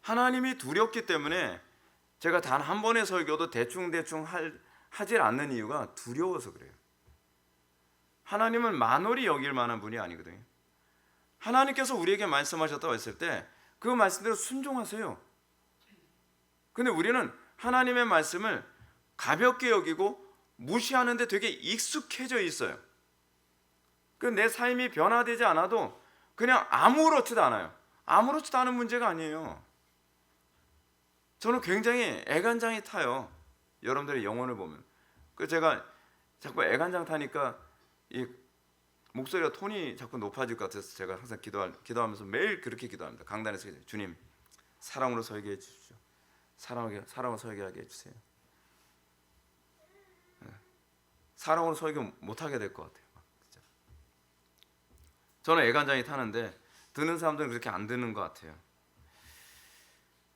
하나님이 두렵기 때문에 제가 단 한 번의 설교도 대충 하질 않는 이유가 두려워서 그래요. 하나님은 만홀히 여길 만한 분이 아니거든요. 하나님께서 우리에게 말씀하셨다고 했을 때 그 말씀대로 순종하세요. 근데 우리는 하나님의 말씀을 가볍게 여기고 무시하는데 되게 익숙해져 있어요. 내 삶이 변화되지 않아도 그냥 아무렇지도 않아요. 아무렇지도 않은 문제가 아니에요. 저는 굉장히 애간장이 타요. 여러분들의 영혼을 보면. 제가 자꾸 애간장 타니까 이 목소리가 톤이 자꾸 높아질 것 같아서 제가 항상 기도하면서 매일 그렇게 기도합니다. 강단에서 주님 사랑으로 설교해 주십시오. 사랑으로 설교하게 해주세요. 사랑으로 설교 못하게 될 것 같아요. 진짜. 저는 애간장이 타는데 듣는 사람들은 그렇게 안 듣는 것 같아요.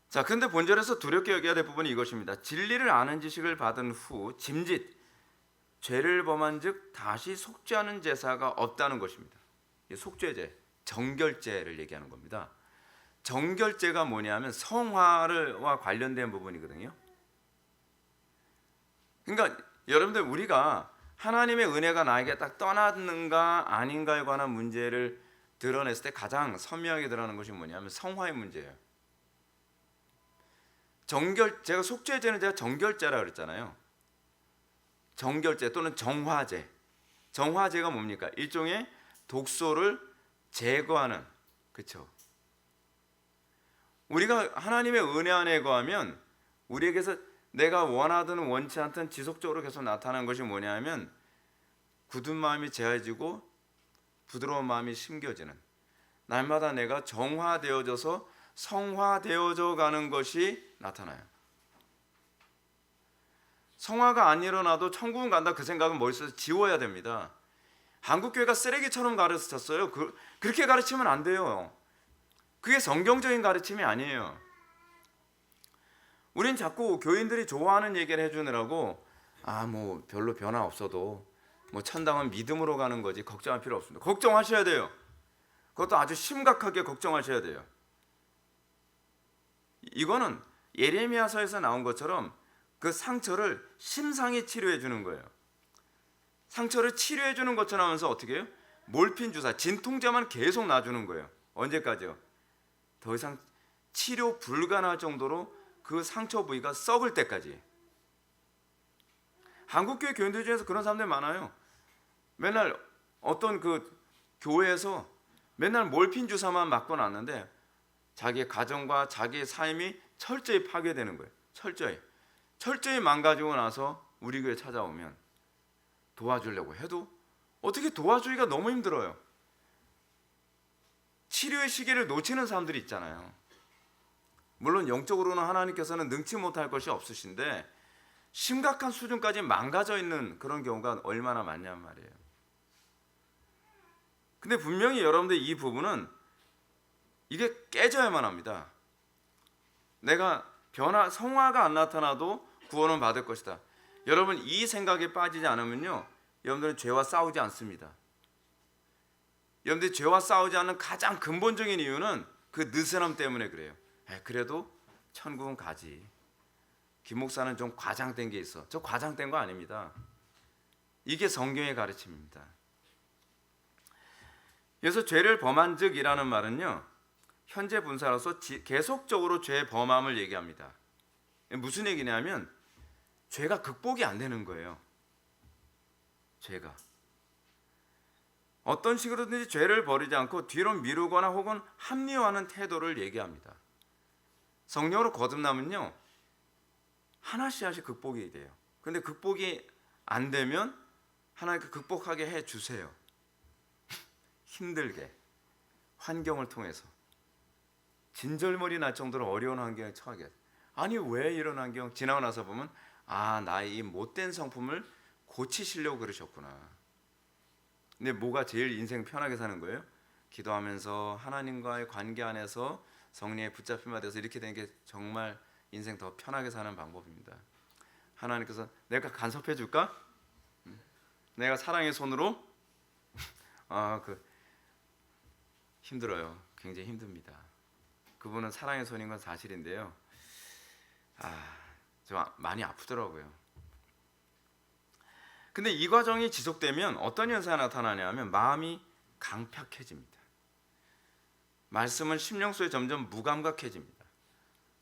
자, 근데 본절에서 두렵게 여겨야 될 부분이 이것입니다. 진리를 아는 지식을 받은 후 짐짓 죄를 범한 즉 다시 속죄하는 제사가 없다는 것입니다. 속죄제, 정결제를 얘기하는 겁니다. 정결제가 뭐냐면 성화와 관련된 부분이거든요. 그러니까 여러분들 우리가 하나님의 은혜가 나에게 딱 떠났는가 아닌가에 관한 문제를 드러냈을 때 가장 선명하게 드러나는 것이 뭐냐면 성화의 문제예요. 제가 속죄제는 제가 정결제라 그랬잖아요. 정결제 또는 정화제. 정화제가 뭡니까? 일종의 독소를 제거하는, 그렇죠? 우리가 하나님의 은혜 안에 거하면 우리에게서 내가 원하든 원치 않든 지속적으로 계속 나타나는 것이 뭐냐면 굳은 마음이 제해지고 부드러운 마음이 심겨지는, 날마다 내가 정화되어져서 성화되어져 가는 것이 나타나요. 성화가 안 일어나도 천국은 간다 그 생각은 머릿속에서 지워야 됩니다. 한국교회가 쓰레기처럼 가르쳤어요. 그렇게 가르치면 안 돼요. 그게 성경적인 가르침이 아니에요. 우린 자꾸 교인들이 좋아하는 얘기를 해주느라고 뭐 별로 변화 없어도 뭐 천당은 믿음으로 가는 거지 걱정할 필요 없습니다. 걱정하셔야 돼요. 그것도 아주 심각하게 걱정하셔야 돼요. 이거는 예레미야서에서 나온 것처럼 그 상처를 심상히 치료해 주는 거예요. 상처를 치료해 주는 것처럼 하면서 어떻게 해요? 몰핀 주사, 진통제만 계속 놔주는 거예요. 언제까지요? 더 이상 치료 불가능할 정도로 그 상처 부위가 썩을 때까지. 한국교회 교인들 중에서 그런 사람들 많아요. 맨날 어떤 그 교회에서 맨날 몰핀 주사만 맞고 났는데 자기의 가정과 자기의 삶이 철저히 파괴되는 거예요. 철저히 망가지고 나서 우리 교회 찾아오면 도와주려고 해도 어떻게 도와주기가 너무 힘들어요. 치료의 시기를 놓치는 사람들이 있잖아요. 물론 영적으로는 하나님께서는 능치 못할 것이 없으신데 심각한 수준까지 망가져 있는 그런 경우가 얼마나 많냔 말이에요. 근데 분명히 여러분들 이 부분은 이게 깨져야만 합니다. 내가 성화가 안 나타나도 구원은 받을 것이다. 여러분 이 생각에 빠지지 않으면요, 여러분들은 죄와 싸우지 않습니다. 여러분들이 죄와 싸우지 않는 가장 근본적인 이유는 그 느슨함 때문에 그래요. 그래도 천국은 가지. 김 목사는 좀 과장된 게 있어. 저 과장된 거 아닙니다. 이게 성경의 가르침입니다. 그래서 죄를 범한 즉이라는 말은요, 현재 분사로서 계속적으로 죄 범함을 얘기합니다. 무슨 얘기냐면 죄가 극복이 안 되는 거예요. 죄가 어떤 식으로든지 죄를 버리지 않고 뒤로 미루거나 혹은 합리화하는 태도를 얘기합니다. 성령으로 거듭나면요, 하나씩 극복이 돼요. 근데 극복이 안 되면 하나님께 극복하게 해 주세요. 힘들게 환경을 통해서 진절머리 날 정도로 어려운 환경에 처하게. 아니 왜 이런 환경? 지나고 나서 보면 나의 이 못된 성품을 고치시려고 그러셨구나. 근데 뭐가 제일 인생 편하게 사는 거예요? 기도하면서 하나님과의 관계 안에서 성령의 붙잡힘을 받아서 이렇게 되는 게 정말 인생 더 편하게 사는 방법입니다. 하나님께서 내가 간섭해 줄까? 내가 사랑의 손으로 힘들어요. 굉장히 힘듭니다. 그분은 사랑의 손인 건 사실인데요. 좀 많이 아프더라고요. 근데 이 과정이 지속되면 어떤 현상이 나타나냐면 마음이 강팍해집니다. 말씀은 심령 속에 점점 무감각해집니다.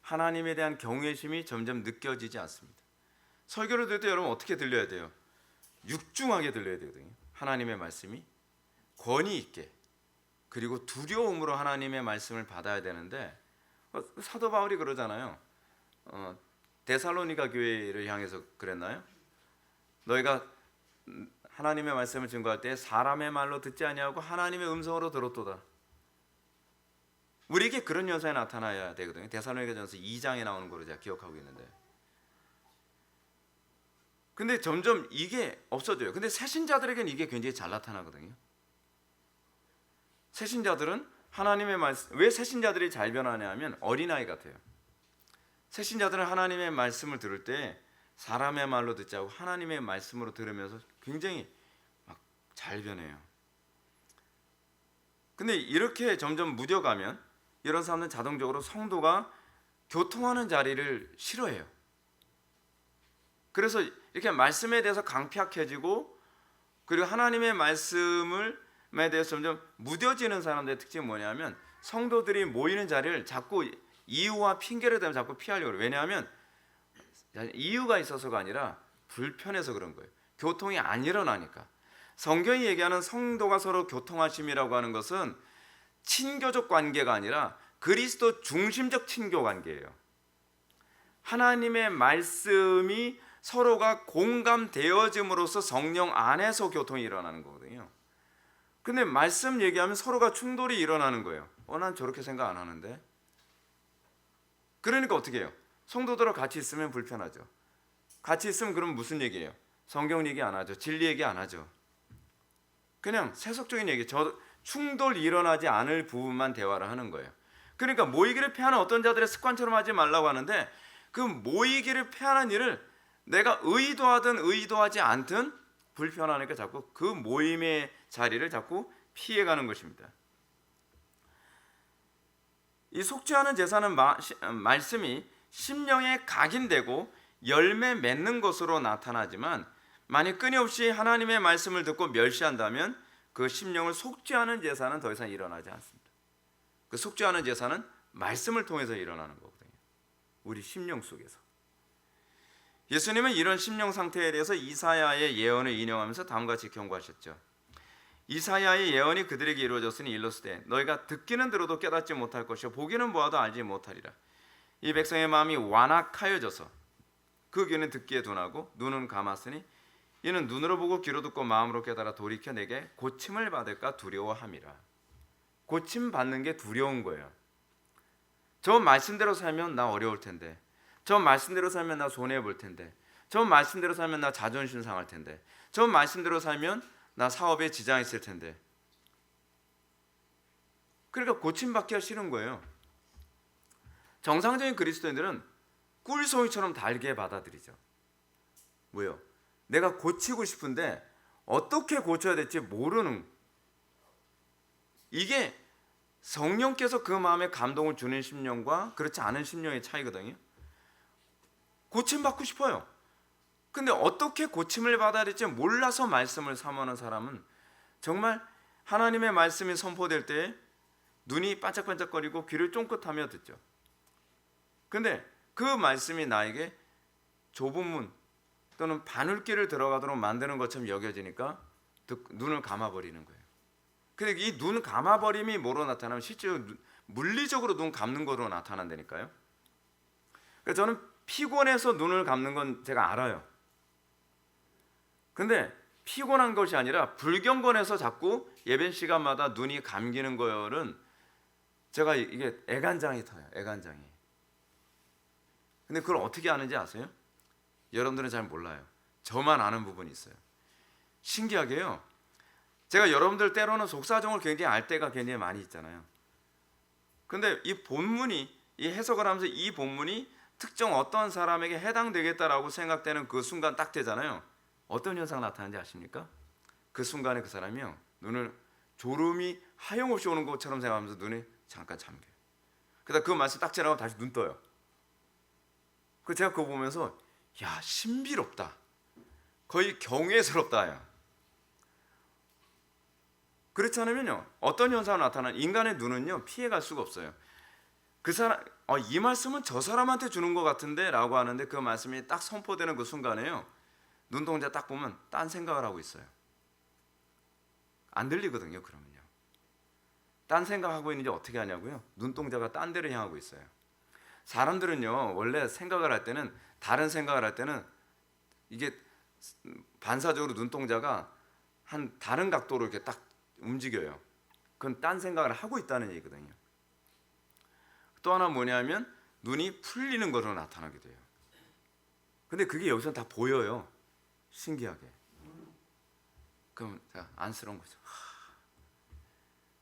하나님에 대한 경외심이 점점 느껴지지 않습니다. 설교를 들을 때 여러분 어떻게 들려야 돼요? 육중하게 들려야 되거든요. 하나님의 말씀이 권위 있게, 그리고 두려움으로 하나님의 말씀을 받아야 되는데 사도 바울이 그러잖아요. 데살로니가 교회를 향해서 그랬나요? 너희가 하나님의 말씀을 증거할 때 사람의 말로 듣지 아니하고 하나님의 음성으로 들었도다. 우리에게 그런 현상이 나타나야 되거든요. 데살로니가전서 2장에 나오는 거로 제가 기억하고 있는데, 근데 점점 이게 없어져요. 근데 새신자들에게는 이게 굉장히 잘 나타나거든요. 새신자들은 하나님의 말씀, 왜 새신자들이 잘 변하냐면 어린아이 같아요. 새신자들은 하나님의 말씀을 들을 때 사람의 말로 듣지 않고 하나님의 말씀으로 들으면서 굉장히 막 잘 변해요. 근데 이렇게 점점 무뎌가면 이런 사람들은 자동적으로 성도가 교통하는 자리를 싫어해요. 그래서 이렇게 말씀에 대해서 강팍해지고, 그리고 하나님의 말씀에 대해서 점점 무뎌지는 사람들의 특징이 뭐냐면 성도들이 모이는 자리를 자꾸 이유와 핑계를 대면 자꾸 피하려고 해요. 왜냐하면 이유가 있어서가 아니라 불편해서 그런 거예요. 교통이 안 일어나니까. 성경이 얘기하는 성도가 서로 교통하심이라고 하는 것은 친교적 관계가 아니라 그리스도 중심적 친교 관계예요. 하나님의 말씀이 서로가 공감되어짐으로써 성령 안에서 교통이 일어나는 거거든요. 근데 말씀 얘기하면 서로가 충돌이 일어나는 거예요. 난 저렇게 생각 안 하는데. 그러니까 어떻게 해요? 성도들하고 같이 있으면 불편하죠. 같이 있으면 그럼 무슨 얘기예요? 성경 얘기 안 하죠. 진리 얘기 안 하죠. 그냥 세속적인 얘기, 충돌이 일어나지 않을 부분만 대화를 하는 거예요. 그러니까 모이기를 패하는 어떤 자들의 습관처럼 하지 말라고 하는데, 그 모이기를 패하는 일을 내가 의도하든 의도하지 않든 불편하니까 자꾸 그 모임의 자리를 자꾸 피해가는 것입니다. 이 속죄하는 제사는 말씀이 심령에 각인되고 열매 맺는 것으로 나타나지만 만약 끊임없이 하나님의 말씀을 듣고 멸시한다면 그 심령을 속죄하는 제사는 더 이상 일어나지 않습니다. 그 속죄하는 제사는 말씀을 통해서 일어나는 거거든요. 우리 심령 속에서. 예수님은 이런 심령 상태에 대해서 이사야의 예언을 인용하면서 다음과 같이 경고하셨죠. 이사야의 예언이 그들에게 이루어졌으니 일러스되 너희가 듣기는 들어도 깨닫지 못할 것이요 보기는 보아도 알지 못하리라. 이 백성의 마음이 완악하여져서 그 귀는 듣기에 둔하고 눈은 감았으니 이는 눈으로 보고 귀로 듣고 마음으로 깨달아 돌이켜 내게 고침을 받을까 두려워함이라. 고침 받는 게 두려운 거예요. 저 말씀대로 살면 나 어려울 텐데, 저 말씀대로 살면 나 손해 볼 텐데, 저 말씀대로 살면 나 자존심 상할 텐데, 저 말씀대로 살면 나 사업에 지장이 있을 텐데. 그러니까 고침받기가 싫은 거예요. 정상적인 그리스도인들은 꿀송이처럼 달게 받아들이죠. 뭐요? 내가 고치고 싶은데 어떻게 고쳐야 될지 모르는, 이게 성령께서 그 마음에 감동을 주는 심령과 그렇지 않은 심령의 차이거든요. 고침받고 싶어요. 근데 어떻게 고침을 받아야 될지 몰라서 말씀을 사모하는 사람은 정말 하나님의 말씀이 선포될 때 눈이 반짝반짝거리고 귀를 쫑긋하며 듣죠. 근데 그 말씀이 나에게 좁은 문 또는 바늘길을 들어가도록 만드는 것처럼 여겨지니까 눈을 감아버리는 거예요. 근데 이 눈 감아버림이 뭐로 나타나면 실제로 물리적으로 눈 감는 거로 나타난다니까요. 그래서 저는 피곤해서 눈을 감는 건 제가 알아요. 근데 피곤한 것이 아니라 불경건해서 자꾸 예배 시간마다 눈이 감기는 거는 제가 이게 애간장이 터요. 애간장이. 근데 그걸 어떻게 아는지 아세요? 여러분들은 잘 몰라요. 저만 아는 부분이 있어요. 신기하게요. 제가 여러분들 때로는 속사정을 굉장히 알 때가 굉장히 많이 있잖아요. 근데 이 본문이, 이 해석을 하면서 이 본문이 특정 어떤 사람에게 해당되겠다라고 생각되는 그 순간 딱 되잖아요. 어떤 현상 나타나는지 아십니까? 그 순간에 그 사람이요, 눈을 졸음이 하염없이 오는 것처럼 생각하면서 눈이 잠깐 잠겨요. 그러다 그 말씀 딱 지나고 다시 눈 떠요. 그 제가 그거 보면서 야, 신비롭다, 거의 경외스럽다. 야. 그렇지 않으면요, 어떤 현상이 나타나는, 인간의 눈은요 피해갈 수가 없어요. 그 사람, 이 말씀은 저 사람한테 주는 것 같은데 라고 하는데 그 말씀이 딱 선포되는 그 순간에요, 눈동자 딱 보면 딴 생각을 하고 있어요. 안 들리거든요. 그러면요, 딴 생각하고 있는지 어떻게 하냐고요? 눈동자가 딴 데를 향하고 있어요. 사람들은요 원래 생각을 할 때는, 다른 생각을 할 때는 이게 반사적으로 눈동자가 한 다른 각도로 이렇게 딱 움직여요. 그건 딴 생각을 하고 있다는 얘기거든요. 또 하나 뭐냐면 눈이 풀리는 것으로 나타나게 돼요. 근데 그게 여기서 다 보여요. 신기하게. 그럼 안쓰러운 거죠.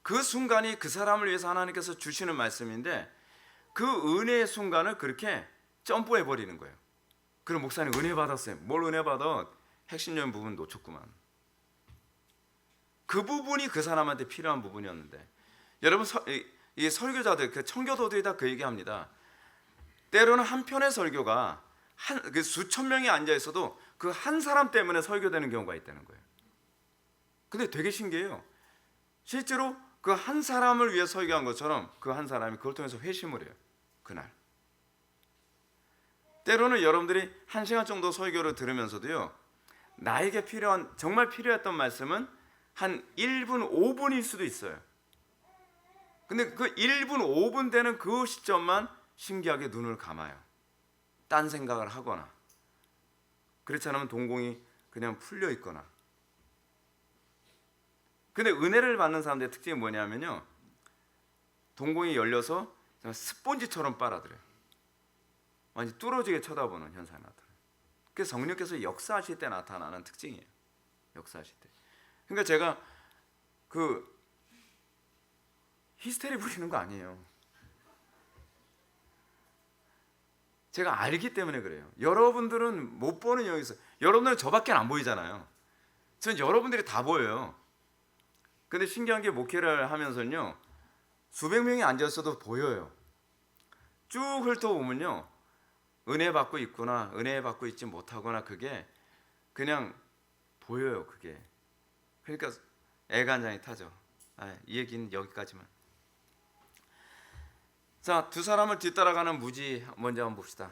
그 순간이 그 사람을 위해서 하나님께서 주시는 말씀인데 그 은혜의 순간을 그렇게 점프해 버리는 거예요. 그럼 목사님 은혜 받았어요. 뭘 은혜 받아? 핵심적인 부분 놓쳤구만. 그 부분이 그 사람한테 필요한 부분이었는데, 여러분 이 설교자들, 그 청교도들이 다 그 얘기합니다. 때로는 한 편의 설교가 그 수천 명이 앉아 있어도 그 한 사람 때문에 설교되는 경우가 있다는 거예요. 근데 되게 신기해요. 실제로 그 한 사람을 위해 설교한 것처럼 그 한 사람이 그걸 통해서 회심을 해요. 그날. 때로는 여러분들이 1시간 정도 설교를 들으면서도요, 나에게 필요한, 정말 필요했던 말씀은 한 1분, 5분일 수도 있어요. 근데 그 1분, 5분 되는 그 시점만 신기하게 눈을 감아요. 딴 생각을 하거나, 그렇지 않으면 동공이 그냥 풀려 있거나. 근데 은혜를 받는 사람들의 특징이 뭐냐면요, 동공이 열려서 스폰지처럼 빨아들여요. 완전히 뚫어지게 쳐다보는 현상이 나타나요. 그게 성령께서 역사하실 때 나타나는 특징이에요. 역사하실 때. 그러니까 제가 그 히스테리 부리는 거 아니에요. 제가 알기 때문에 그래요. 여러분들은 못 보는 영역이 있어요. 여러분들은 저밖에 안 보이잖아요. 전 여러분들이 다 보여요. 근데 신기한 게 목회를 하면서는요, 수백 명이 앉아있어도 보여요. 쭉 훑어보면요, 은혜 받고 있구나, 은혜 받고 있지 못하거나 그게 그냥 보여요. 그게 그러니까 애간장이 타죠. 이 얘기는 여기까지만. 자, 두 사람을 뒤따라가는 무지 먼저 한번 봅시다.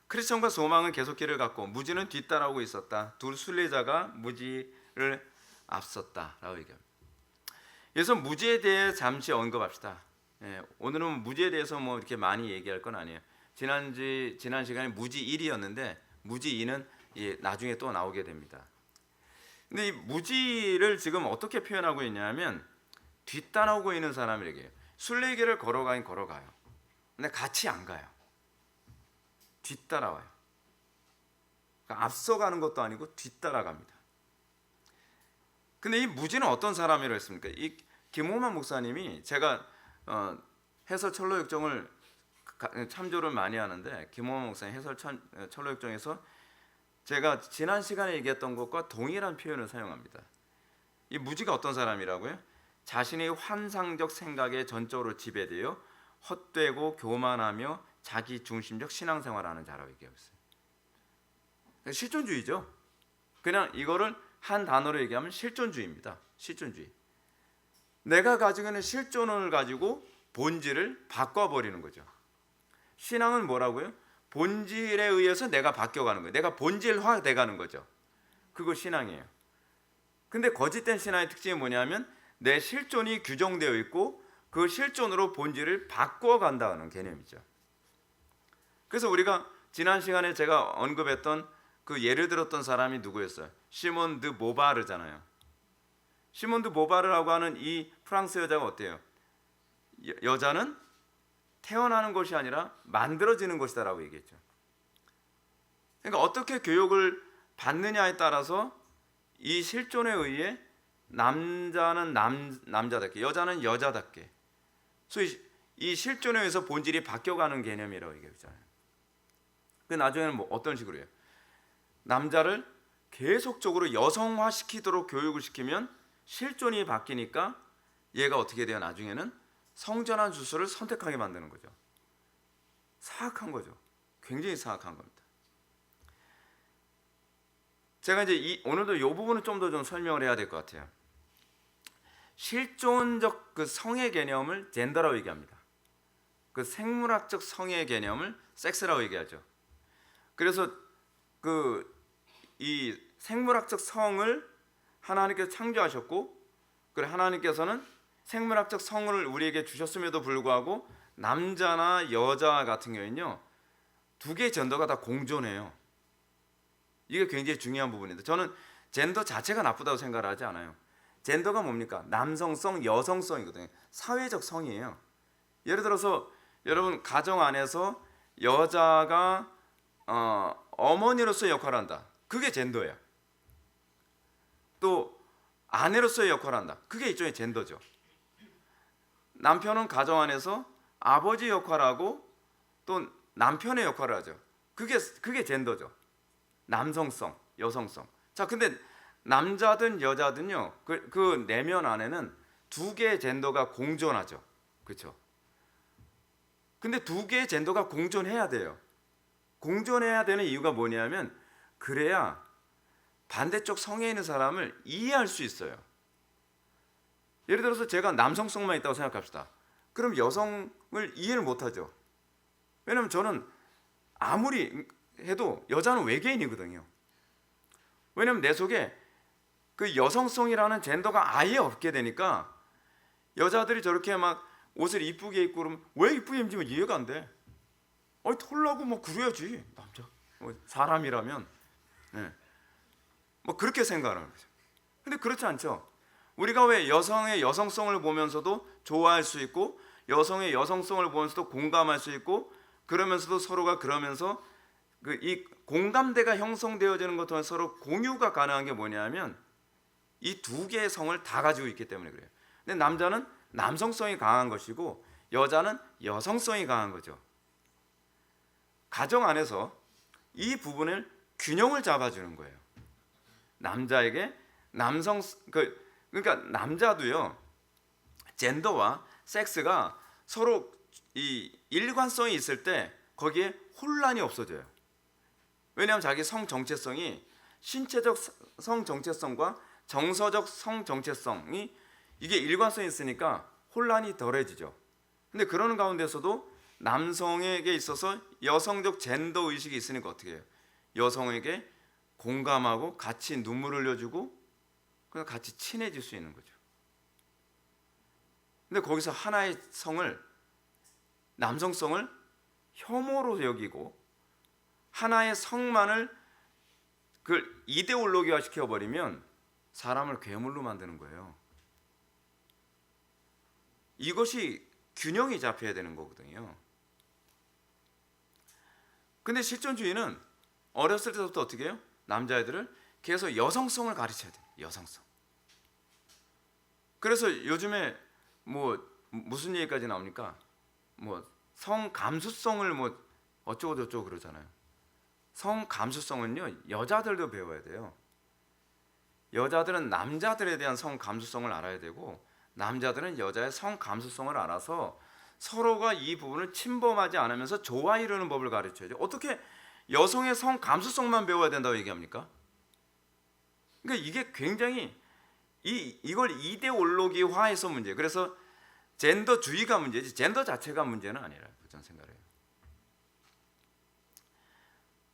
크리스천과 소망은 계속 길을 갔고 무지는 뒤따라오고 있었다. 두 순례자가 무지를 앞섰다라고 얘기합니다. 그래서 무지에 대해 잠시 언급합시다. 오늘은 무지에 대해서 뭐 이렇게 많이 얘기할 건 아니에요. 지난 시간에 무지 1이었는데 무지 2는 나중에 또 나오게 됩니다. 근데 이 무지를 지금 어떻게 표현하고 있냐면 뒤따라오고 있는 사람을 얘기해요. 순례길을 걸어가긴 걸어가요. 근데 같이 안 가요. 뒤따라와요. 그러니까 앞서가는 것도 아니고 뒤따라갑니다. 근데 이 무지는 어떤 사람이라고 했습니까? 이 김호만 목사님이 제가 해설 철로역정을 참조를 많이 하는데 김호만 목사님 해설 철로역정에서 제가 지난 시간에 얘기했던 것과 동일한 표현을 사용합니다. 이 무지가 어떤 사람이라고요? 자신의 환상적 생각에 전적으로 지배되어 헛되고 교만하며 자기 중심적 신앙생활하는 자라고 얘기하고 있어요. 실존주의죠. 그냥 이거를 한 단어로 얘기하면 실존주의입니다. 실존주의. 내가 가지고 있는 실존을 가지고 본질을 바꿔버리는 거죠. 신앙은 뭐라고요? 본질에 의해서 내가 바뀌어가는 거예요. 내가 본질화 돼가는 거죠. 그거 신앙이에요. 근데 거짓된 신앙의 특징이 뭐냐면 내 실존이 규정되어 있고 그 실존으로 본질을 바꿔간다는 개념이죠. 그래서 우리가 지난 시간에 제가 언급했던 그 예를 들었던 사람이 누구였어요? 시몬 드 모바르잖아요. 시몬 드 모바르라고 하는 이 프랑스 여자가 어때요? 여자는 태어나는 것이 아니라 만들어지는 것이다라고 얘기했죠. 그러니까 어떻게 교육을 받느냐에 따라서 이 실존에 의해 남자는 남자답게, 여자는 여자답게, 소위 이 실존에 의해서 본질이 바뀌어가는 개념이라고 얘기했잖아요. 그 나중에는 뭐 어떤 식으로 해요? 남자를 계속적으로 여성화시키도록 교육을 시키면 실존이 바뀌니까 얘가 어떻게 돼요? 나중에는 성전환 주술을 선택하게 만드는 거죠. 사악한 거죠. 굉장히 사악한 겁니다. 제가 이제 오늘도 이 부분은 좀 더 좀 설명을 해야 될 것 같아요. 실존적 그 성의 개념을 젠더라고 얘기합니다. 그 생물학적 성의 개념을 섹스라고 얘기하죠. 그래서 이 생물학적 성을 하나님께서 창조하셨고, 그리고 하나님께서는 생물학적 성을 우리에게 주셨음에도 불구하고 남자나 여자 같은 경우에는요, 두 개의 젠더가 다 공존해요. 이게 굉장히 중요한 부분인데, 저는 젠더 자체가 나쁘다고 생각을 하지 않아요. 젠더가 뭡니까? 남성성, 여성성이거든요. 사회적 성이에요. 예를 들어서 여러분 가정 안에서 여자가 어머니로서의 역할을 한다. 그게 젠더예요. 또 아내로서의 역할을 한다. 그게 일종의 젠더죠. 남편은 가정 안에서 아버지 역할을 하고 또 남편의 역할을 하죠. 그게 젠더죠. 남성성, 여성성. 자, 근데 남자든 여자든요, 그 내면 안에는 두 개의 젠더가 공존하죠. 그렇죠? 근데 두 개의 젠더가 공존해야 돼요. 공존해야 되는 이유가 뭐냐면 그래야 반대쪽 성에 있는 사람을 이해할 수 있어요. 예를 들어서 제가 남성성만 있다고 생각합시다. 그럼 여성을 이해를 못하죠. 왜냐면 저는 아무리 해도 여자는 외계인이거든요. 왜냐면 내 속에 그 여성성이라는 젠더가 아예 없게 되니까 여자들이 저렇게 막 옷을 이쁘게 입고 그러면 왜 이쁘게 입지면 이해가 안 돼. 털나고 뭐 그래야지 남자 사람이라면. 네. 뭐 그렇게 생각하는 거죠. 근데 그렇지 않죠. 우리가 왜 여성의 여성성을 보면서도 좋아할 수 있고 여성의 여성성을 보면서도 공감할 수 있고 그러면서도 서로가 그러면서 이 공감대가 형성되어지는 것과 서로 공유가 가능한 게 뭐냐면 이 두 개의 성을 다 가지고 있기 때문에 그래요. 근데 남자는 남성성이 강한 것이고 여자는 여성성이 강한 거죠. 가정 안에서 이 부분을 균형을 잡아주는 거예요. 남자에게 그러니까 남자도요, 젠더와 섹스가 서로 이 일관성이 있을 때 거기에 혼란이 없어져요. 왜냐하면 자기 성 정체성이 신체적 성 정체성과 정서적 성 정체성이 이게 일관성이 있으니까 혼란이 덜해지죠. 근데 그러는 가운데서도 남성에게 있어서 여성적 젠더 의식이 있으니까 어떻게 해요? 여성에게 공감하고 같이 눈물을 흘려주고 그냥 같이 친해질 수 있는 거죠. 근데 거기서 하나의 성을, 남성성을 혐오로 여기고 하나의 성만을 그걸 이데올로기화 시켜버리면 사람을 괴물로 만드는 거예요. 이것이 균형이 잡혀야 되는 거거든요. 근데 실존주의는 어렸을 때부터 어떻게 해요? 남자애들을 계속 여성성을 가르쳐야 돼요. 여성성. 그래서 요즘에 뭐 무슨 얘기까지 나옵니까? 뭐 성감수성을 뭐 어쩌고 저쩌고 그러잖아요. 성감수성은요, 여자들도 배워야 돼요. 여자들은 남자들에 대한 성감수성을 알아야 되고 남자들은 여자의 성감수성을 알아서 서로가 이 부분을 침범하지 않으면서 조화 이루는 법을 가르쳐야죠. 어떻게 여성의 성감수성만 배워야 된다고 얘기합니까? 그러니까 이게 굉장히 이걸 이데올로기화해서 문제예요. 그래서 젠더주의가 문제지 젠더 자체가 문제는 아니라고 저는 생각해요.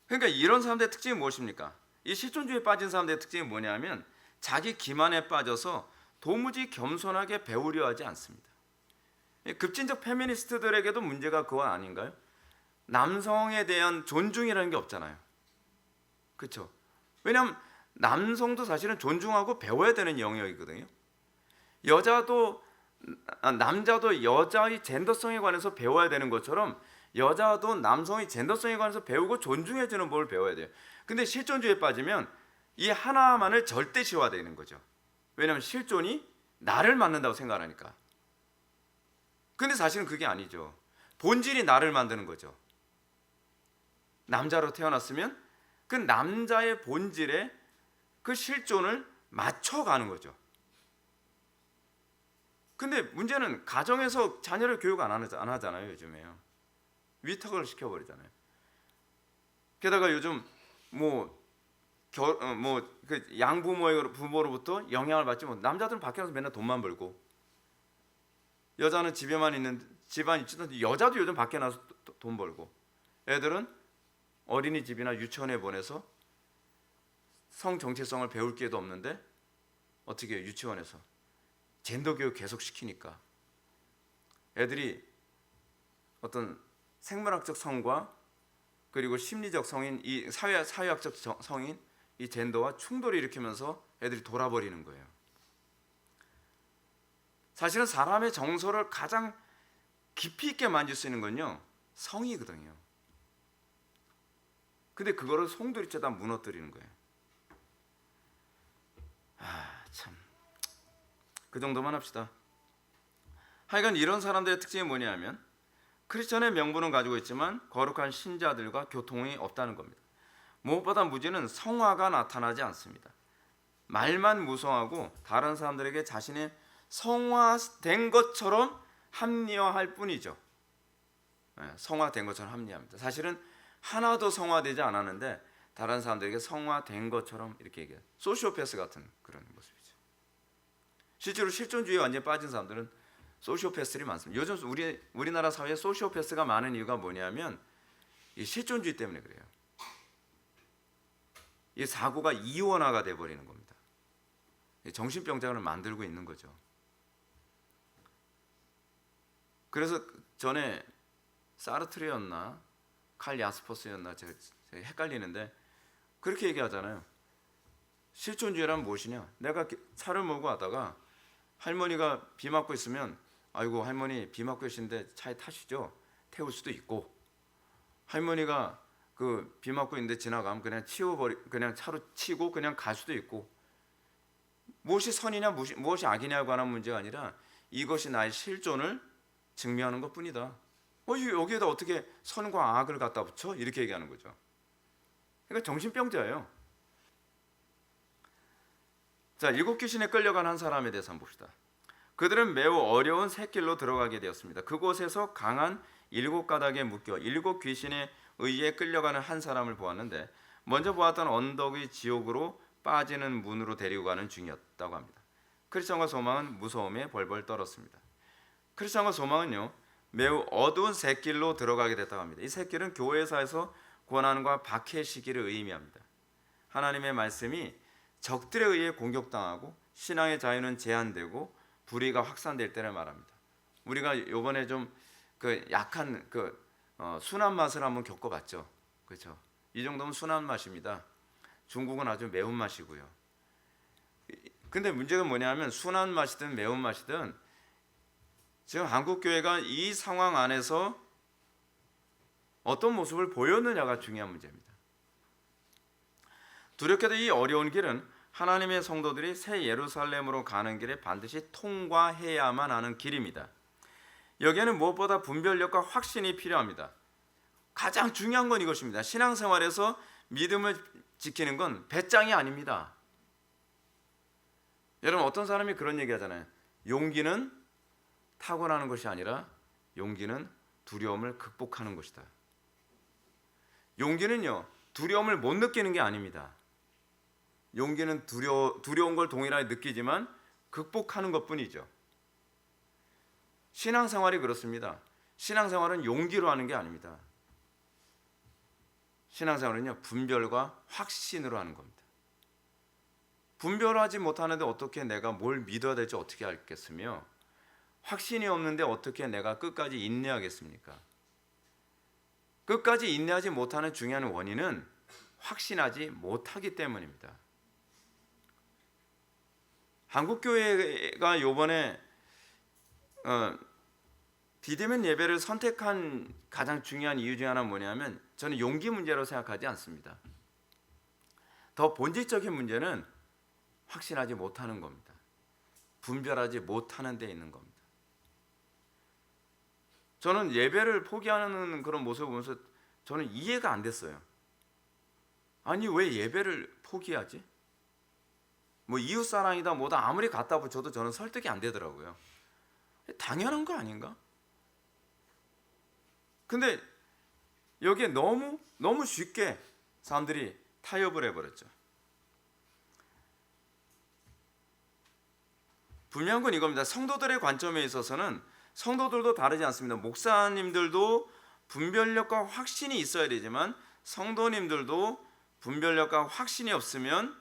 그러니까 이런 사람들의 특징이 무엇입니까? 이 실존주의에 빠진 사람들의 특징이 뭐냐면 자기 기만에 빠져서 도무지 겸손하게 배우려 하지 않습니다. 급진적 페미니스트들에게도 문제가 그거 아닌가요? 남성에 대한 존중이라는 게 없잖아요. 그렇죠? 왜냐하면 남성도 사실은 존중하고 배워야 되는 영역이거든요. 남자도 여자의 젠더성에 관해서 배워야 되는 것처럼 여자도 남성의 젠더성에 관해서 배우고 존중해주는 법을 배워야 돼요. 근데 실존주의에 빠지면 이 하나만을 절대시화되는 거죠. 왜냐하면 실존이 나를 만든다고 생각하니까. 근데 사실은 그게 아니죠. 본질이 나를 만드는 거죠. 남자로 태어났으면 그 남자의 본질에 그 실존을 맞춰가는 거죠. 근데 문제는 가정에서 자녀를 교육 안 하잖아요. 요즘에요. 위탁을 시켜버리잖아요. 게다가 요즘 그 양부모의 부모로부터 영향을 받지 못. 남자들은 밖에 나서 맨날 돈만 벌고 여자는 집에만 있는 집안 있지도 여자도 요즘 밖에 나서 돈 벌고 애들은 어린이집이나 유치원에 보내서 성 정체성을 배울 기회도 없는데 어떻게 해요? 유치원에서 젠더 교육 계속 시키니까 애들이 어떤 생물학적 성과 그리고 심리적 성인, 이 사회학적 성인, 이 젠더와 충돌을 일으키면서 애들이 돌아버리는 거예요. 사실은 사람의 정서를 가장 깊이 있게 만질 수 있는 건요, 성이거든요. 근데 그거를 송두리째 다 무너뜨리는 거예요. 참. 그 정도만 합시다. 하여간 이런 사람들의 특징이 뭐냐면 크리스천의 명분은 가지고 있지만 거룩한 신자들과 교통이 없다는 겁니다. 무엇보다 문제는 성화가 나타나지 않습니다. 말만 무성하고 다른 사람들에게 자신의 성화된 것처럼 합리화할 뿐이죠. 성화된 것처럼 합리화합니다. 사실은 하나도 성화되지 않았는데 다른 사람들에게 성화된 것처럼 이렇게 얘기해요. 소시오패스 같은 그런 모습이죠. 실제로 실존주의에 완전히 빠진 사람들은 소시오패스들이 많습니다. 요즘 우리나라 사회에 소시오패스가 많은 이유가 뭐냐면 이 실존주의 때문에 그래요. 이 사고가 이원화가 돼버리는 겁니다. 정신병자를 만들고 있는 거죠. 그래서 전에 사르트르였나 칼 야스퍼스였나 제가 헷갈리는데 그렇게 얘기하잖아요. 실존주의란 무엇이냐? 내가 차를 몰고 가다가 할머니가 비 맞고 있으면 아이고 할머니 비 맞고 계신데 차에 타시죠. 태울 수도 있고 할머니가 그 비 맞고 있는데 지나가면 그냥 차로 치고 그냥 갈 수도 있고 무엇이 선이냐 무엇이 악이냐에 관한 문제가 아니라 이것이 나의 실존을 증명하는 것뿐이다. 여기에다 어떻게 선과 악을 갖다 붙여? 이렇게 얘기하는 거죠. 그러니까 정신병자예요. 자, 일곱 귀신에 끌려간 한 사람에 대해서 한번 봅시다. 그들은 매우 어려운 샛길로 들어가게 되었습니다. 그곳에서 강한 7가닥에 묶여 7 귀신에 의해 끌려가는 한 사람을 보았는데 먼저 보았던 언덕의 지옥으로 빠지는 문으로 데리고 가는 중이었다고 합니다. 크리스천과 소망은 무서움에 벌벌 떨었습니다. 크리스천과 소망은요, 매우 어두운 샛길로 들어가게 됐다고 합니다. 이 샛길은 교회사에서 고난과 박해 시기를 의미합니다. 하나님의 말씀이 적들에 의해 공격당하고 신앙의 자유는 제한되고 불의가 확산될 때를 말합니다. 우리가 이번에 좀 그 약한 순한 맛을 한번 겪어봤죠, 그렇죠? 이 정도면 순한 맛입니다. 중국은 아주 매운 맛이고요. 근데 문제가 뭐냐면 순한 맛이든 매운 맛이든 지금 한국 교회가 이 상황 안에서 어떤 모습을 보였느냐가 중요한 문제입니다. 두렵게도 이 어려운 길은 하나님의 성도들이 새 예루살렘으로 가는 길에 반드시 통과해야만 하는 길입니다. 여기에는 무엇보다 분별력과 확신이 필요합니다. 가장 중요한 건 이것입니다. 신앙생활에서 믿음을 지키는 건 배짱이 아닙니다. 여러분, 어떤 사람이 그런 얘기 하잖아요. 용기는 타고나는 것이 아니라 용기는 두려움을 극복하는 것이다. 용기는요, 두려움을 못 느끼는 게 아닙니다. 용기는 두려운 걸 동일하게 느끼지만 극복하는 것뿐이죠. 신앙생활이 그렇습니다. 신앙생활은 용기로 하는 게 아닙니다. 신앙생활은요, 분별과 확신으로 하는 겁니다. 분별하지 못하는데 어떻게 내가 뭘 믿어야 될지 어떻게 알겠으며, 확신이 없는데 어떻게 내가 끝까지 인내하겠습니까? 끝까지 인내하지 못하는 중요한 원인은 확신하지 못하기 때문입니다. 한국교회가 이번에 비대면 예배를 선택한 가장 중요한 이유 중 하나는 뭐냐면, 저는 용기 문제라고 생각하지 않습니다. 더 본질적인 문제는 확신하지 못하는 겁니다. 분별하지 못하는 데 있는 겁니다. 저는 예배를 포기하는 그런 모습을 보면서 저는 이해가 안 됐어요. 아니, 왜 예배를 포기하지? 뭐 이웃사랑이다 뭐다 아무리 갖다 붙여도 저는 설득이 안 되더라고요. 당연한 거 아닌가? 근데 여기에 너무 쉽게 사람들이 타협을 해버렸죠. 분명한 건 이겁니다. 성도들의 관점에 있어서는 성도들도 다르지 않습니다. 목사님들도 분별력과 확신이 있어야 되지만 성도님들도 분별력과 확신이 없으면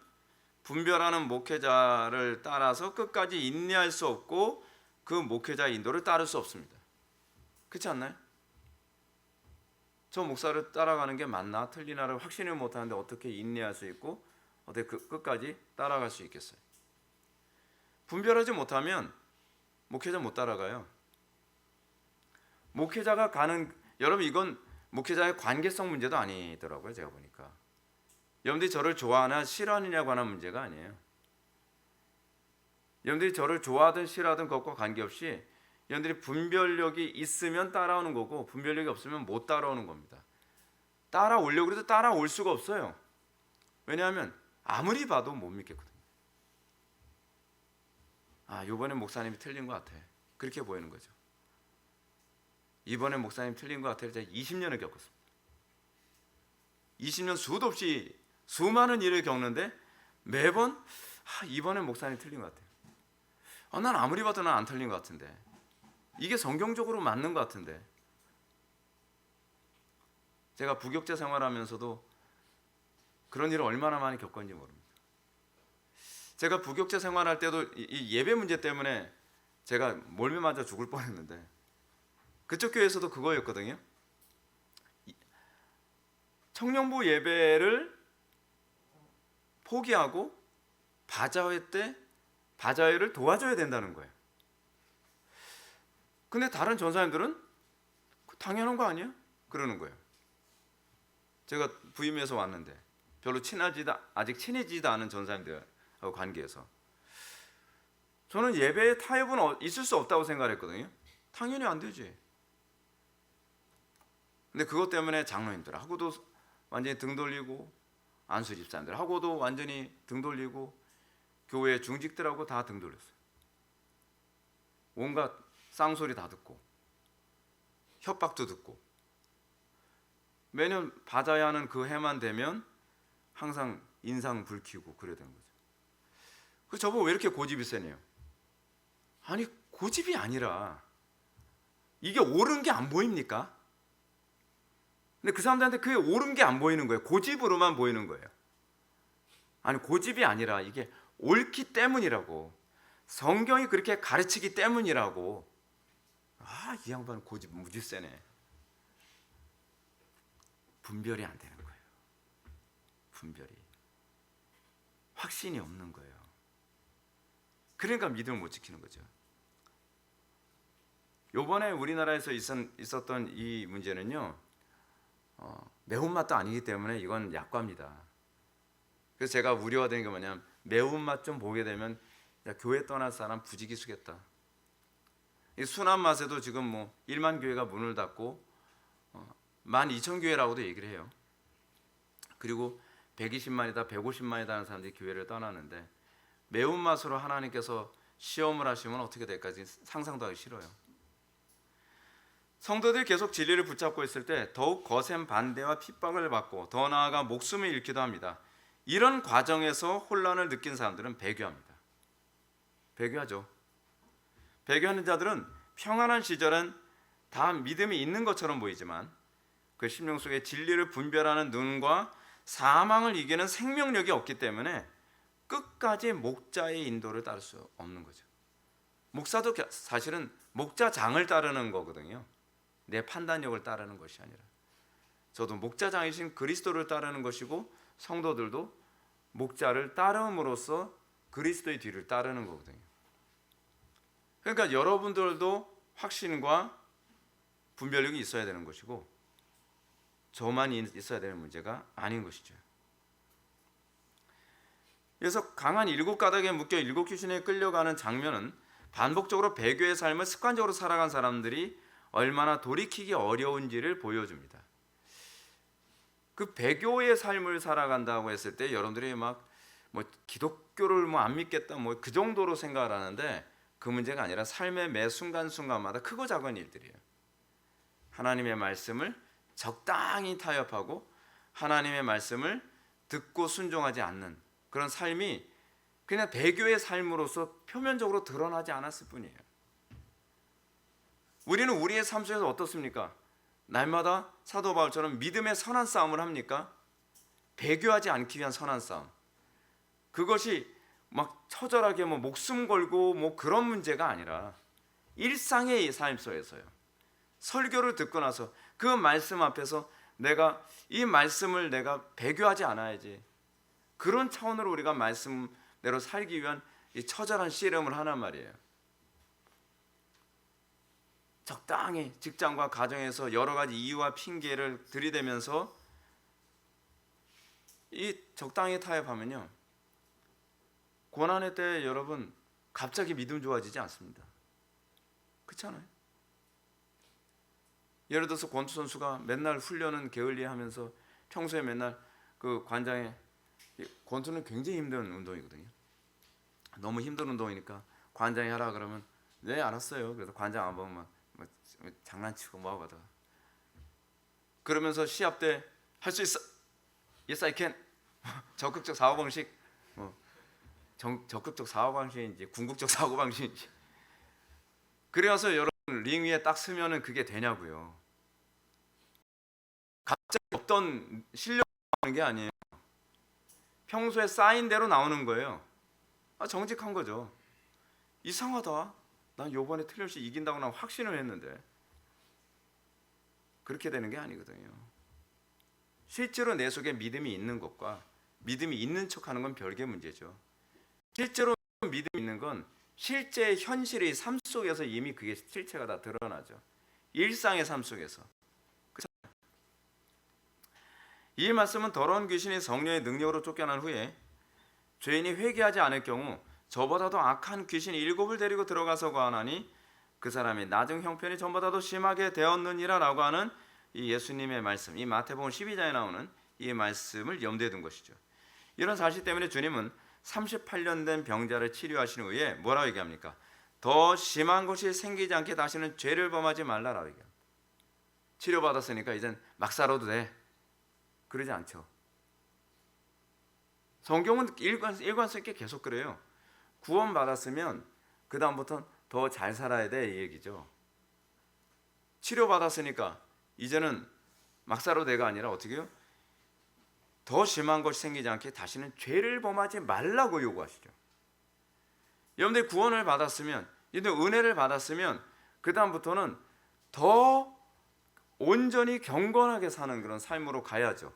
분별하는 목회자를 따라서 끝까지 인내할 수 없고 그 목회자의 인도를 따를 수 없습니다. 그렇지 않나요? 저 목사를 따라가는 게 맞나 틀리나를 확신을 못하는데 어떻게 인내할 수 있고 어떻게 끝까지 따라갈 수 있겠어요? 분별하지 못하면 목회자 못 따라가요. 목회자가 가는, 여러분 이건 목회자의 관계성 문제도 아니더라고요. 제가 보니까 여러분들이 저를 좋아하나 싫어하느냐고 하는 문제가 아니에요. 여러분들이 저를 좋아하든 싫어하든 그것과 관계없이 여러분들이 분별력이 있으면 따라오는 거고 분별력이 없으면 못 따라오는 겁니다. 따라오려고 해도 따라올 수가 없어요. 왜냐하면 아무리 봐도 못 믿겠거든요. 아, 이번에 목사님이 틀린 것 같아. 그렇게 보이는 거죠. 이번에 목사님 틀린 것 같아요. 제가 20년을 겪었습니다. 20년 수도 없이 수많은 일을 겪는데 매번 이번에 목사님 틀린 것 같아요. 난 아무리 봐도 난 안 틀린 것 같은데, 이게 성경적으로 맞는 것 같은데. 제가 부교육자 생활하면서도 그런 일을 얼마나 많이 겪었는지 모릅니다. 제가 부교육자 생활할 때도 이 예배 문제 때문에 제가 몰매 맞아 죽을 뻔했는데 그쪽 교회에서도 그거였거든요. 청년부 예배를 포기하고 바자회 때 바자회를 도와줘야 된다는 거예요. 근데 다른 전사님들은 당연한 거 아니야? 그러는 거예요. 제가 부임해서 왔는데 별로 아직 친해지지도 않은 전사님들하고 관계에서 저는 예배의 타협은 있을 수 없다고 생각했거든요. 당연히 안 되지. 근데 그것 때문에 장로님들하고도 완전히 등 돌리고 안수 집사님들하고도 완전히 등 돌리고 교회 중직들하고 다 등 돌렸어요. 온갖 쌍소리 다 듣고 협박도 듣고 매년 받아야 하는 그 해만 되면 항상 인상 불키고 그래야 되는 거죠. 그 저보고 왜 이렇게 고집이 세네요? 아니 고집이 아니라 이게 옳은 게 안 보입니까? 근데 그 사람들한테 그게 옳은 게 안 보이는 거예요. 고집으로만 보이는 거예요. 아니 고집이 아니라 이게 옳기 때문이라고, 성경이 그렇게 가르치기 때문이라고. 이 양반 고집 무지 세네. 분별이 안 되는 거예요. 분별이, 확신이 없는 거예요. 그러니까 믿음을 못 지키는 거죠. 요번에 우리나라에서 있었던 이 문제는요, 매운맛도 아니기 때문에 이건 약과입니다. 그래서 제가 우려되는 게 뭐냐면, 매운맛 좀 보게 되면 야, 교회 떠날 사람 부지기수겠다. 이 순한 맛에도 지금 뭐 1만 교회가 문을 닫고 12,000교회라고도 얘기를 해요. 그리고 120만이다 150만이다 하는 사람들이 교회를 떠나는데, 매운맛으로 하나님께서 시험을 하시면 어떻게 될까지 상상도 하기 싫어요. 성도들이 계속 진리를 붙잡고 있을 때 더욱 거센 반대와 핍박을 받고 더 나아가 목숨을 잃기도 합니다. 이런 과정에서 혼란을 느낀 사람들은 배교합니다. 배교하죠. 배교하는 자들은 평안한 시절은 다 믿음이 있는 것처럼 보이지만 그 심령 속에 진리를 분별하는 눈과 사망을 이기는 생명력이 없기 때문에 끝까지 목자의 인도를 따를 수 없는 거죠. 목사도 사실은 목자장을 따르는 거거든요. 내 판단력을 따르는 것이 아니라, 저도 목자장이신 그리스도를 따르는 것이고 성도들도 목자를 따름으로써 그리스도의 뒤를 따르는 거거든요. 그러니까 여러분들도 확신과 분별력이 있어야 되는 것이고 저만 있어야 되는 문제가 아닌 것이죠. 그래서 강한 7가닥에 묶여 7귀신에 끌려가는 장면은 반복적으로 배교의 삶을 습관적으로 살아간 사람들이 얼마나 돌이키기 어려운지를 보여줍니다. 그 배교의 삶을 살아간다고 했을 때 여러분들이 막 뭐 기독교를 뭐 안 믿겠다 뭐 그 정도로 생각을 하는데, 그 문제가 아니라 삶의 매 순간순간마다 크고 작은 일들이에요. 하나님의 말씀을 적당히 타협하고 하나님의 말씀을 듣고 순종하지 않는 그런 삶이 그냥 배교의 삶으로서 표면적으로 드러나지 않았을 뿐이에요. 우리는 우리의 삶 속에서 어떻습니까? 날마다 사도 바울처럼 믿음의 선한 싸움을 합니까? 배교하지 않기 위한 선한 싸움. 그것이 막 처절하게 뭐 목숨 걸고 뭐 그런 문제가 아니라 일상의 삶 속에서요. 설교를 듣고 나서 그 말씀 앞에서 내가 이 말씀을 내가 배교하지 않아야지, 그런 차원으로 우리가 말씀대로 살기 위한 이 처절한 씨름을 하란 말이에요. 적당히 직장과 가정에서 여러 가지 이유와 핑계를 들이대면서 이 적당히 타협하면요, 고난의 때 여러분 갑자기 믿음 좋아지지 않습니다. 그렇잖아요. 예를 들어서 권투 선수가 맨날 훈련은 게을리하면서 평소에 맨날 그 관장에, 권투는 굉장히 힘든 운동이거든요. 너무 힘든 운동이니까 관장이 하라 그러면 네 알았어요. 그래서 관장 안 보면 막 장난치고 뭐하고 하다가 그러면서 시합 때 할 수 있어. Yes I can. 적극적 사고방식, 적극적 사고방식인지 궁극적 사고방식인지, 그래서 여러분 링 위에 딱 서면은 그게 되냐고요. 갑자기 어떤 실력 나오는 게 아니에요. 평소에 쌓인 대로 나오는 거예요. 정직한 거죠. 이상하다, 난 요번에 틀림없이 이긴다고 난 확신을 했는데 그렇게 되는 게 아니거든요. 실제로 내 속에 믿음이 있는 것과 믿음이 있는 척하는 건 별개 문제죠. 실제로 믿음이 있는 건 실제 현실의 삶 속에서 이미 그게 실체가 다 드러나죠. 일상의 삶 속에서. 이 말씀은 더러운 귀신이 성령의 능력으로 쫓겨난 후에 죄인이 회개하지 않을 경우 저보다도 악한 귀신 7을 데리고 들어가서 거하나니 그 사람이 나중 형편이 전보다도 심하게 되었느니라 라고 하는 이 예수님의 말씀, 이 마태복음 12장에 나오는 이 말씀을 염두에 둔 것이죠. 이런 사실 때문에 주님은 38년 된 병자를 치료하신 후에 뭐라고 얘기합니까? 더 심한 것이 생기지 않게 다시는 죄를 범하지 말라라고 얘기합니다. 치료받았으니까 이젠 막 살아도 돼. 그러지 않죠. 성경은 일관성 있게 계속 그래요. 구원받았으면 그 다음부터는 더 잘 살아야 돼, 이 얘기죠. 치료받았으니까 이제는 막 살아도 돼가 아니라 어떻게 해요? 더 심한 것이 생기지 않게 다시는 죄를 범하지 말라고 요구하시죠. 여러분들이 구원을 받았으면, 은혜를 받았으면 그 다음부터는 더 온전히 경건하게 사는 그런 삶으로 가야죠.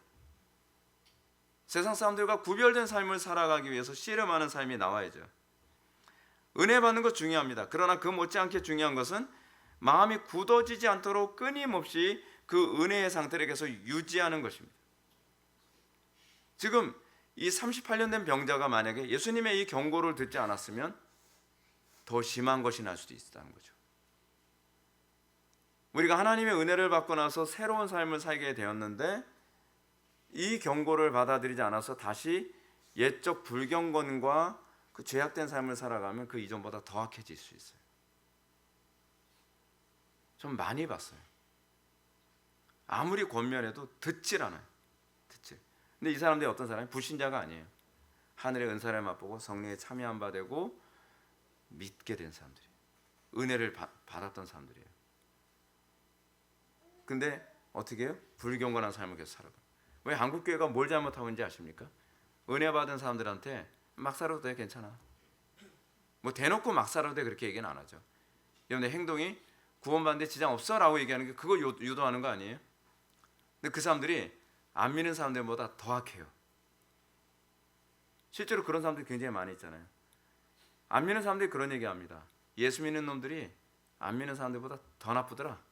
세상 사람들과 구별된 삶을 살아가기 위해서 씨름하는 삶이 나와야죠. 은혜 받는 것 중요합니다. 그러나 그 못지않게 중요한 것은 마음이 굳어지지 않도록 끊임없이 그 은혜의 상태를 계속 유지하는 것입니다. 지금 이 38년 된 병자가 만약에 예수님의 이 경고를 듣지 않았으면 더 심한 것이 날 수도 있다는 거죠. 우리가 하나님의 은혜를 받고 나서 새로운 삶을 살게 되었는데 이 경고를 받아들이지 않아서 다시 옛적 불경건과 그 죄악된 삶을 살아가면 그 이전보다 더 악해질 수 있어요. 좀 많이 봤어요. 아무리 권면해도 듣질 않아요. 근데 이 사람들이 어떤 사람이 불신자가 아니에요. 하늘의 은사를 맛보고 성령에 참여한 바 되고 믿게 된 사람들이에요. 은혜를 받았던 사람들이에요. 근데 어떻게 해요? 불경건한 삶을 계속 살아가요. 왜 한국교회가 뭘 잘못하고 있는지 아십니까? 은혜 받은 사람들한테 막 살아도 돼, 괜찮아. 뭐 대놓고 막 살아도 돼 그렇게 얘기는 안 하죠. 여러분의 행동이 구원받는데 지장 없어 라고 얘기하는 게 그거 유도하는 거 아니에요? 근데 그 사람들이 안 믿는 사람들보다 더 악해요. 실제로 그런 사람들이 굉장히 많이 있잖아요. 안 믿는 사람들이 그런 얘기합니다. 예수 믿는 놈들이 안 믿는 사람들보다 더 나쁘더라.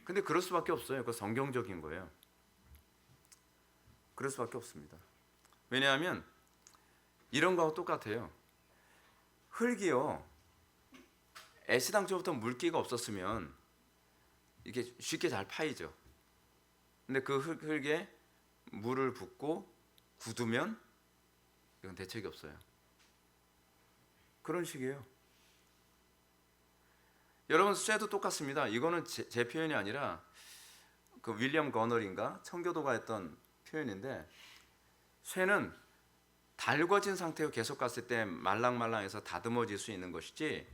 근데 그럴 수밖에 없어요. 그거 성경적인 거예요. 그럴 수밖에 없습니다. 왜냐하면 이런 거하고 똑같아요. 흙이요, 애시당초부터 물기가 없었으면 이게 쉽게 잘 파이죠. 근데 그 흙에 물을 붓고 굳으면 이건 대책이 없어요. 그런 식이에요. 여러분, 쇠도 똑같습니다. 이거는 제 표현이 아니라 그 윌리엄 거널인가 청교도가 했던 표현인데, 쇠는 달궈진 상태로 계속 갔을 때 말랑말랑해서 다듬어질 수 있는 것이지,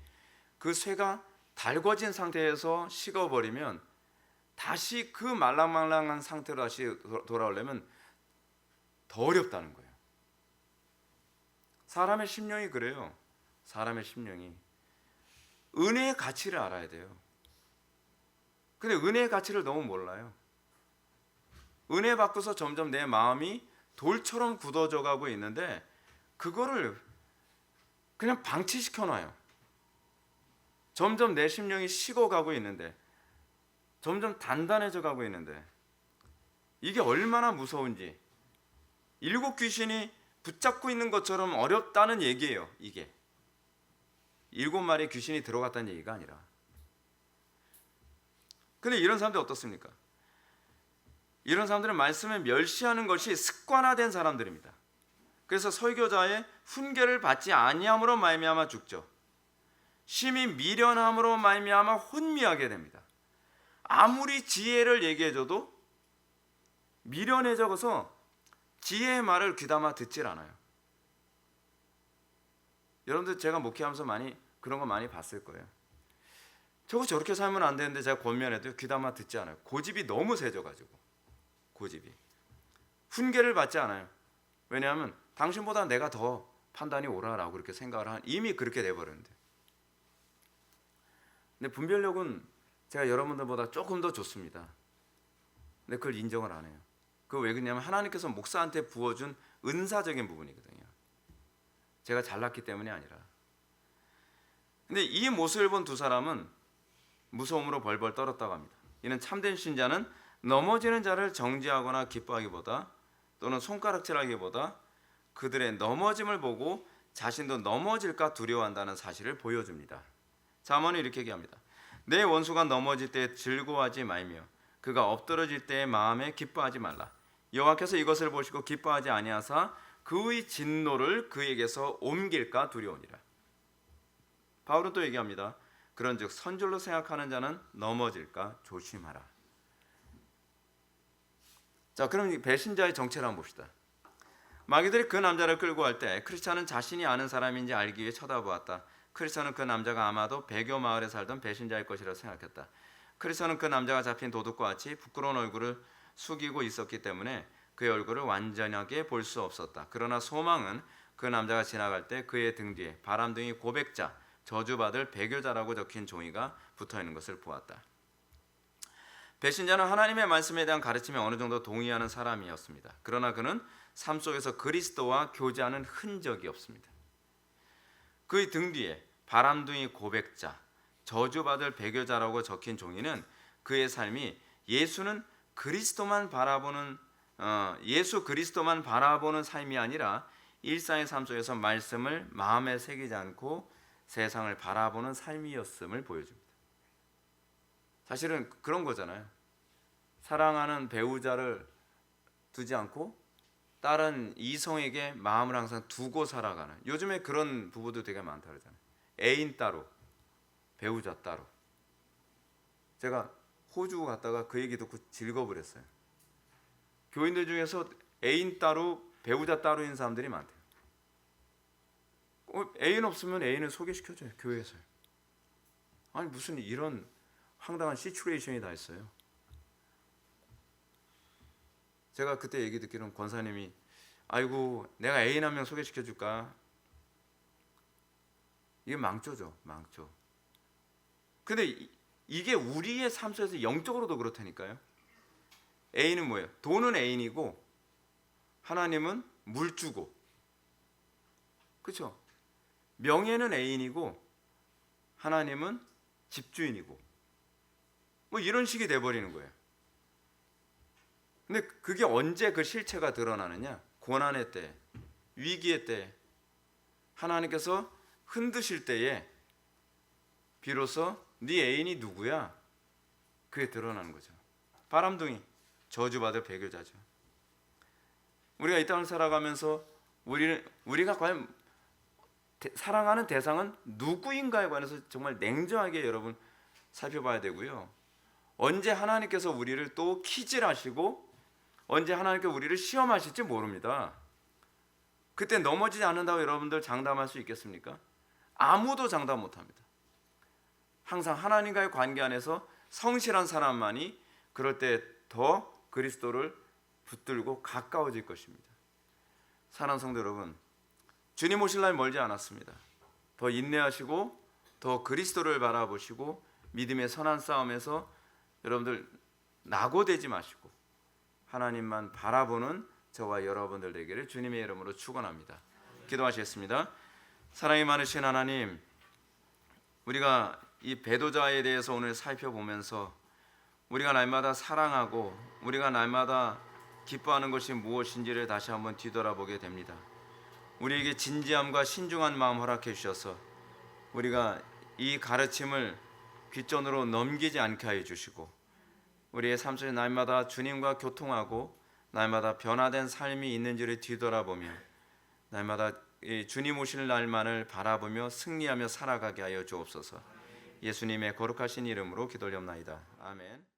그 쇠가 달궈진 상태에서 식어버리면 다시 그 말랑말랑한 상태로 다시 돌아오려면 더 어렵다는 거예요. 사람의 심령이 그래요. 사람의 심령이 은혜의 가치를 알아야 돼요. 근데 은혜의 가치를 너무 몰라요. 은혜 받고서 점점 내 마음이 돌처럼 굳어져 가고 있는데 그거를 그냥 방치시켜 놔요. 점점 내 심령이 식어가고 있는데, 점점 단단해져 가고 있는데, 이게 얼마나 무서운지, 일곱 귀신이 붙잡고 있는 것처럼 어렵다는 얘기예요. 이게 일곱 마리의 귀신이 들어갔다는 얘기가 아니라. 근데 이런 사람들 어떻습니까? 이런 사람들은 말씀을 멸시하는 것이 습관화된 사람들입니다. 그래서 설교자의 훈계를 받지 아니함으로 말미암아 죽죠. 심히 미련함으로 말미암아 혼미하게 됩니다. 아무리 지혜를 얘기해줘도 미련해져서 지혜의 말을 귀담아 듣질 않아요. 여러분들 제가 목회하면서 그런 거 많이 봤을 거예요. 저렇게 살면 안 되는데 제가 권면해도 귀담아 듣지 않아요. 고집이 너무 세져가지고. 고집이. 훈계를 받지 않아요. 왜냐하면 당신보다 내가 더 판단이 옳아라고 그렇게 생각을 이미 그렇게 돼버렸는데. 근데 분별력은 제가 여러분들보다 조금 더 좋습니다. 근데 그걸 인정을 안 해요. 그거 왜 그러냐면 하나님께서 목사한테 부어준 은사적인 부분이거든요. 제가 잘났기 때문이 아니라. 근데 이 모습을 본 두 사람은 무서움으로 벌벌 떨었다고 합니다. 이는 참된 신자는 넘어지는 자를 정죄하거나 기뻐하기보다, 또는 손가락질하기보다 그들의 넘어짐을 보고 자신도 넘어질까 두려워한다는 사실을 보여줍니다. 잠언은 이렇게 얘기합니다. 내 원수가 넘어질 때 즐거워하지 말며 그가 엎드러질 때의 마음에 기뻐하지 말라. 여호와께서 이것을 보시고 기뻐하지 아니하사 그의 진노를 그에게서 옮길까 두려우니라. 바울은 또 얘기합니다. 그런즉 선줄로 생각하는 자는 넘어질까 조심하라. 자, 그럼 이 배신자의 정체를 한번 봅시다. 마귀들이 그 남자를 끌고 갈 때 크리스찬은 자신이 아는 사람인지 알기 위해 쳐다보았다. 크리스찬은 그 남자가 아마도 배교 마을에 살던 배신자일 것이라 생각했다. 크리스찬은 그 남자가 잡힌 도둑과 같이 부끄러운 얼굴을 숙이고 있었기 때문에 그의 얼굴을 완전하게 볼 수 없었다. 그러나 소망은 그 남자가 지나갈 때 그의 등 뒤에 바람둥이 고백자, 저주받을 배교자라고 적힌 종이가 붙어있는 것을 보았다. 배신자는 하나님의 말씀에 대한 가르침에 어느 정도 동의하는 사람이었습니다. 그러나 그는 삶 속에서 그리스도와 교제하는 흔적이 없습니다. 그의 등 뒤에 바람둥이 고백자, 저주받을 배교자라고 적힌 종이는 그의 삶이 예수 그리스도만 바라보는 삶이 아니라 일상의 삶 속에서 말씀을 마음에 새기지 않고 세상을 바라보는 삶이었음을 보여줍니다. 사실은 그런 거잖아요. 사랑하는 배우자를 두지 않고 다른 이성에게 마음을 항상 두고 살아가는, 요즘에 그런 부부도 되게 많다 그러잖아요. 애인 따로, 배우자 따로. 제가 호주 갔다가 그 얘기 듣고 즐거워버렸어요. 교인들 중에서 애인 따로, 배우자 따로인 사람들이 많대요. 애인 없으면 애인을 소개시켜줘요, 교회에서요. 아니 무슨 이런 황당한 시츄에이션이 다 있어요. 제가 그때 얘기 듣기로는 권사님이 아이고 내가 애인 한 명 소개시켜줄까? 이게 망조죠, 망조. 근데 이게 우리의 삶 속에서 영적으로도 그렇다니까요. 애인은 뭐예요? 돈은 애인이고 하나님은 물주고, 그렇죠? 명예는 애인이고 하나님은 집주인이고, 뭐 이런 식이 돼버리는 거예요. 근데 그게 언제 그 실체가 드러나느냐? 고난의 때, 위기의 때, 하나님께서 흔드실 때에 비로소 네 애인이 누구야? 그게 드러나는 거죠. 바람둥이, 저주받을 배교자죠. 우리가 이 땅을 살아가면서 우리가 과연 사랑하는 대상은 누구인가에 관해서 정말 냉정하게 여러분 살펴봐야 되고요. 언제 하나님께서 우리를 또 퀴즈하시고 언제 하나님께서 우리를 시험하실지 모릅니다. 그때 넘어지지 않는다고 여러분들 장담할 수 있겠습니까? 아무도 장담 못합니다. 항상 하나님과의 관계 안에서 성실한 사람만이 그럴 때 더 그리스도를 붙들고 가까워질 것입니다. 사랑하는 성도 여러분, 주님 오실 날 멀지 않았습니다. 더 인내하시고 더 그리스도를 바라보시고 믿음의 선한 싸움에서 여러분들 낙오되지 마시고 하나님만 바라보는 저와 여러분들 되기를 주님의 이름으로 축원합니다. 기도하시겠습니다. 사랑이 많으신 하나님, 우리가 이 배도자에 대해서 오늘 살펴보면서 우리가 날마다 사랑하고 우리가 날마다 기뻐하는 것이 무엇인지를 다시 한번 뒤돌아보게 됩니다. 우리에게 진지함과 신중한 마음 허락해 주셔서 우리가 이 가르침을 귓전으로 넘기지 않게 하여 주시고 우리의 삶 속에 날마다 주님과 교통하고 날마다 변화된 삶이 있는지를 뒤돌아보며 날마다 주님 오실 날만을 바라보며 승리하며 살아가게 하여 주옵소서. 예수님의 거룩하신 이름으로 기도하옵나이다. 아멘.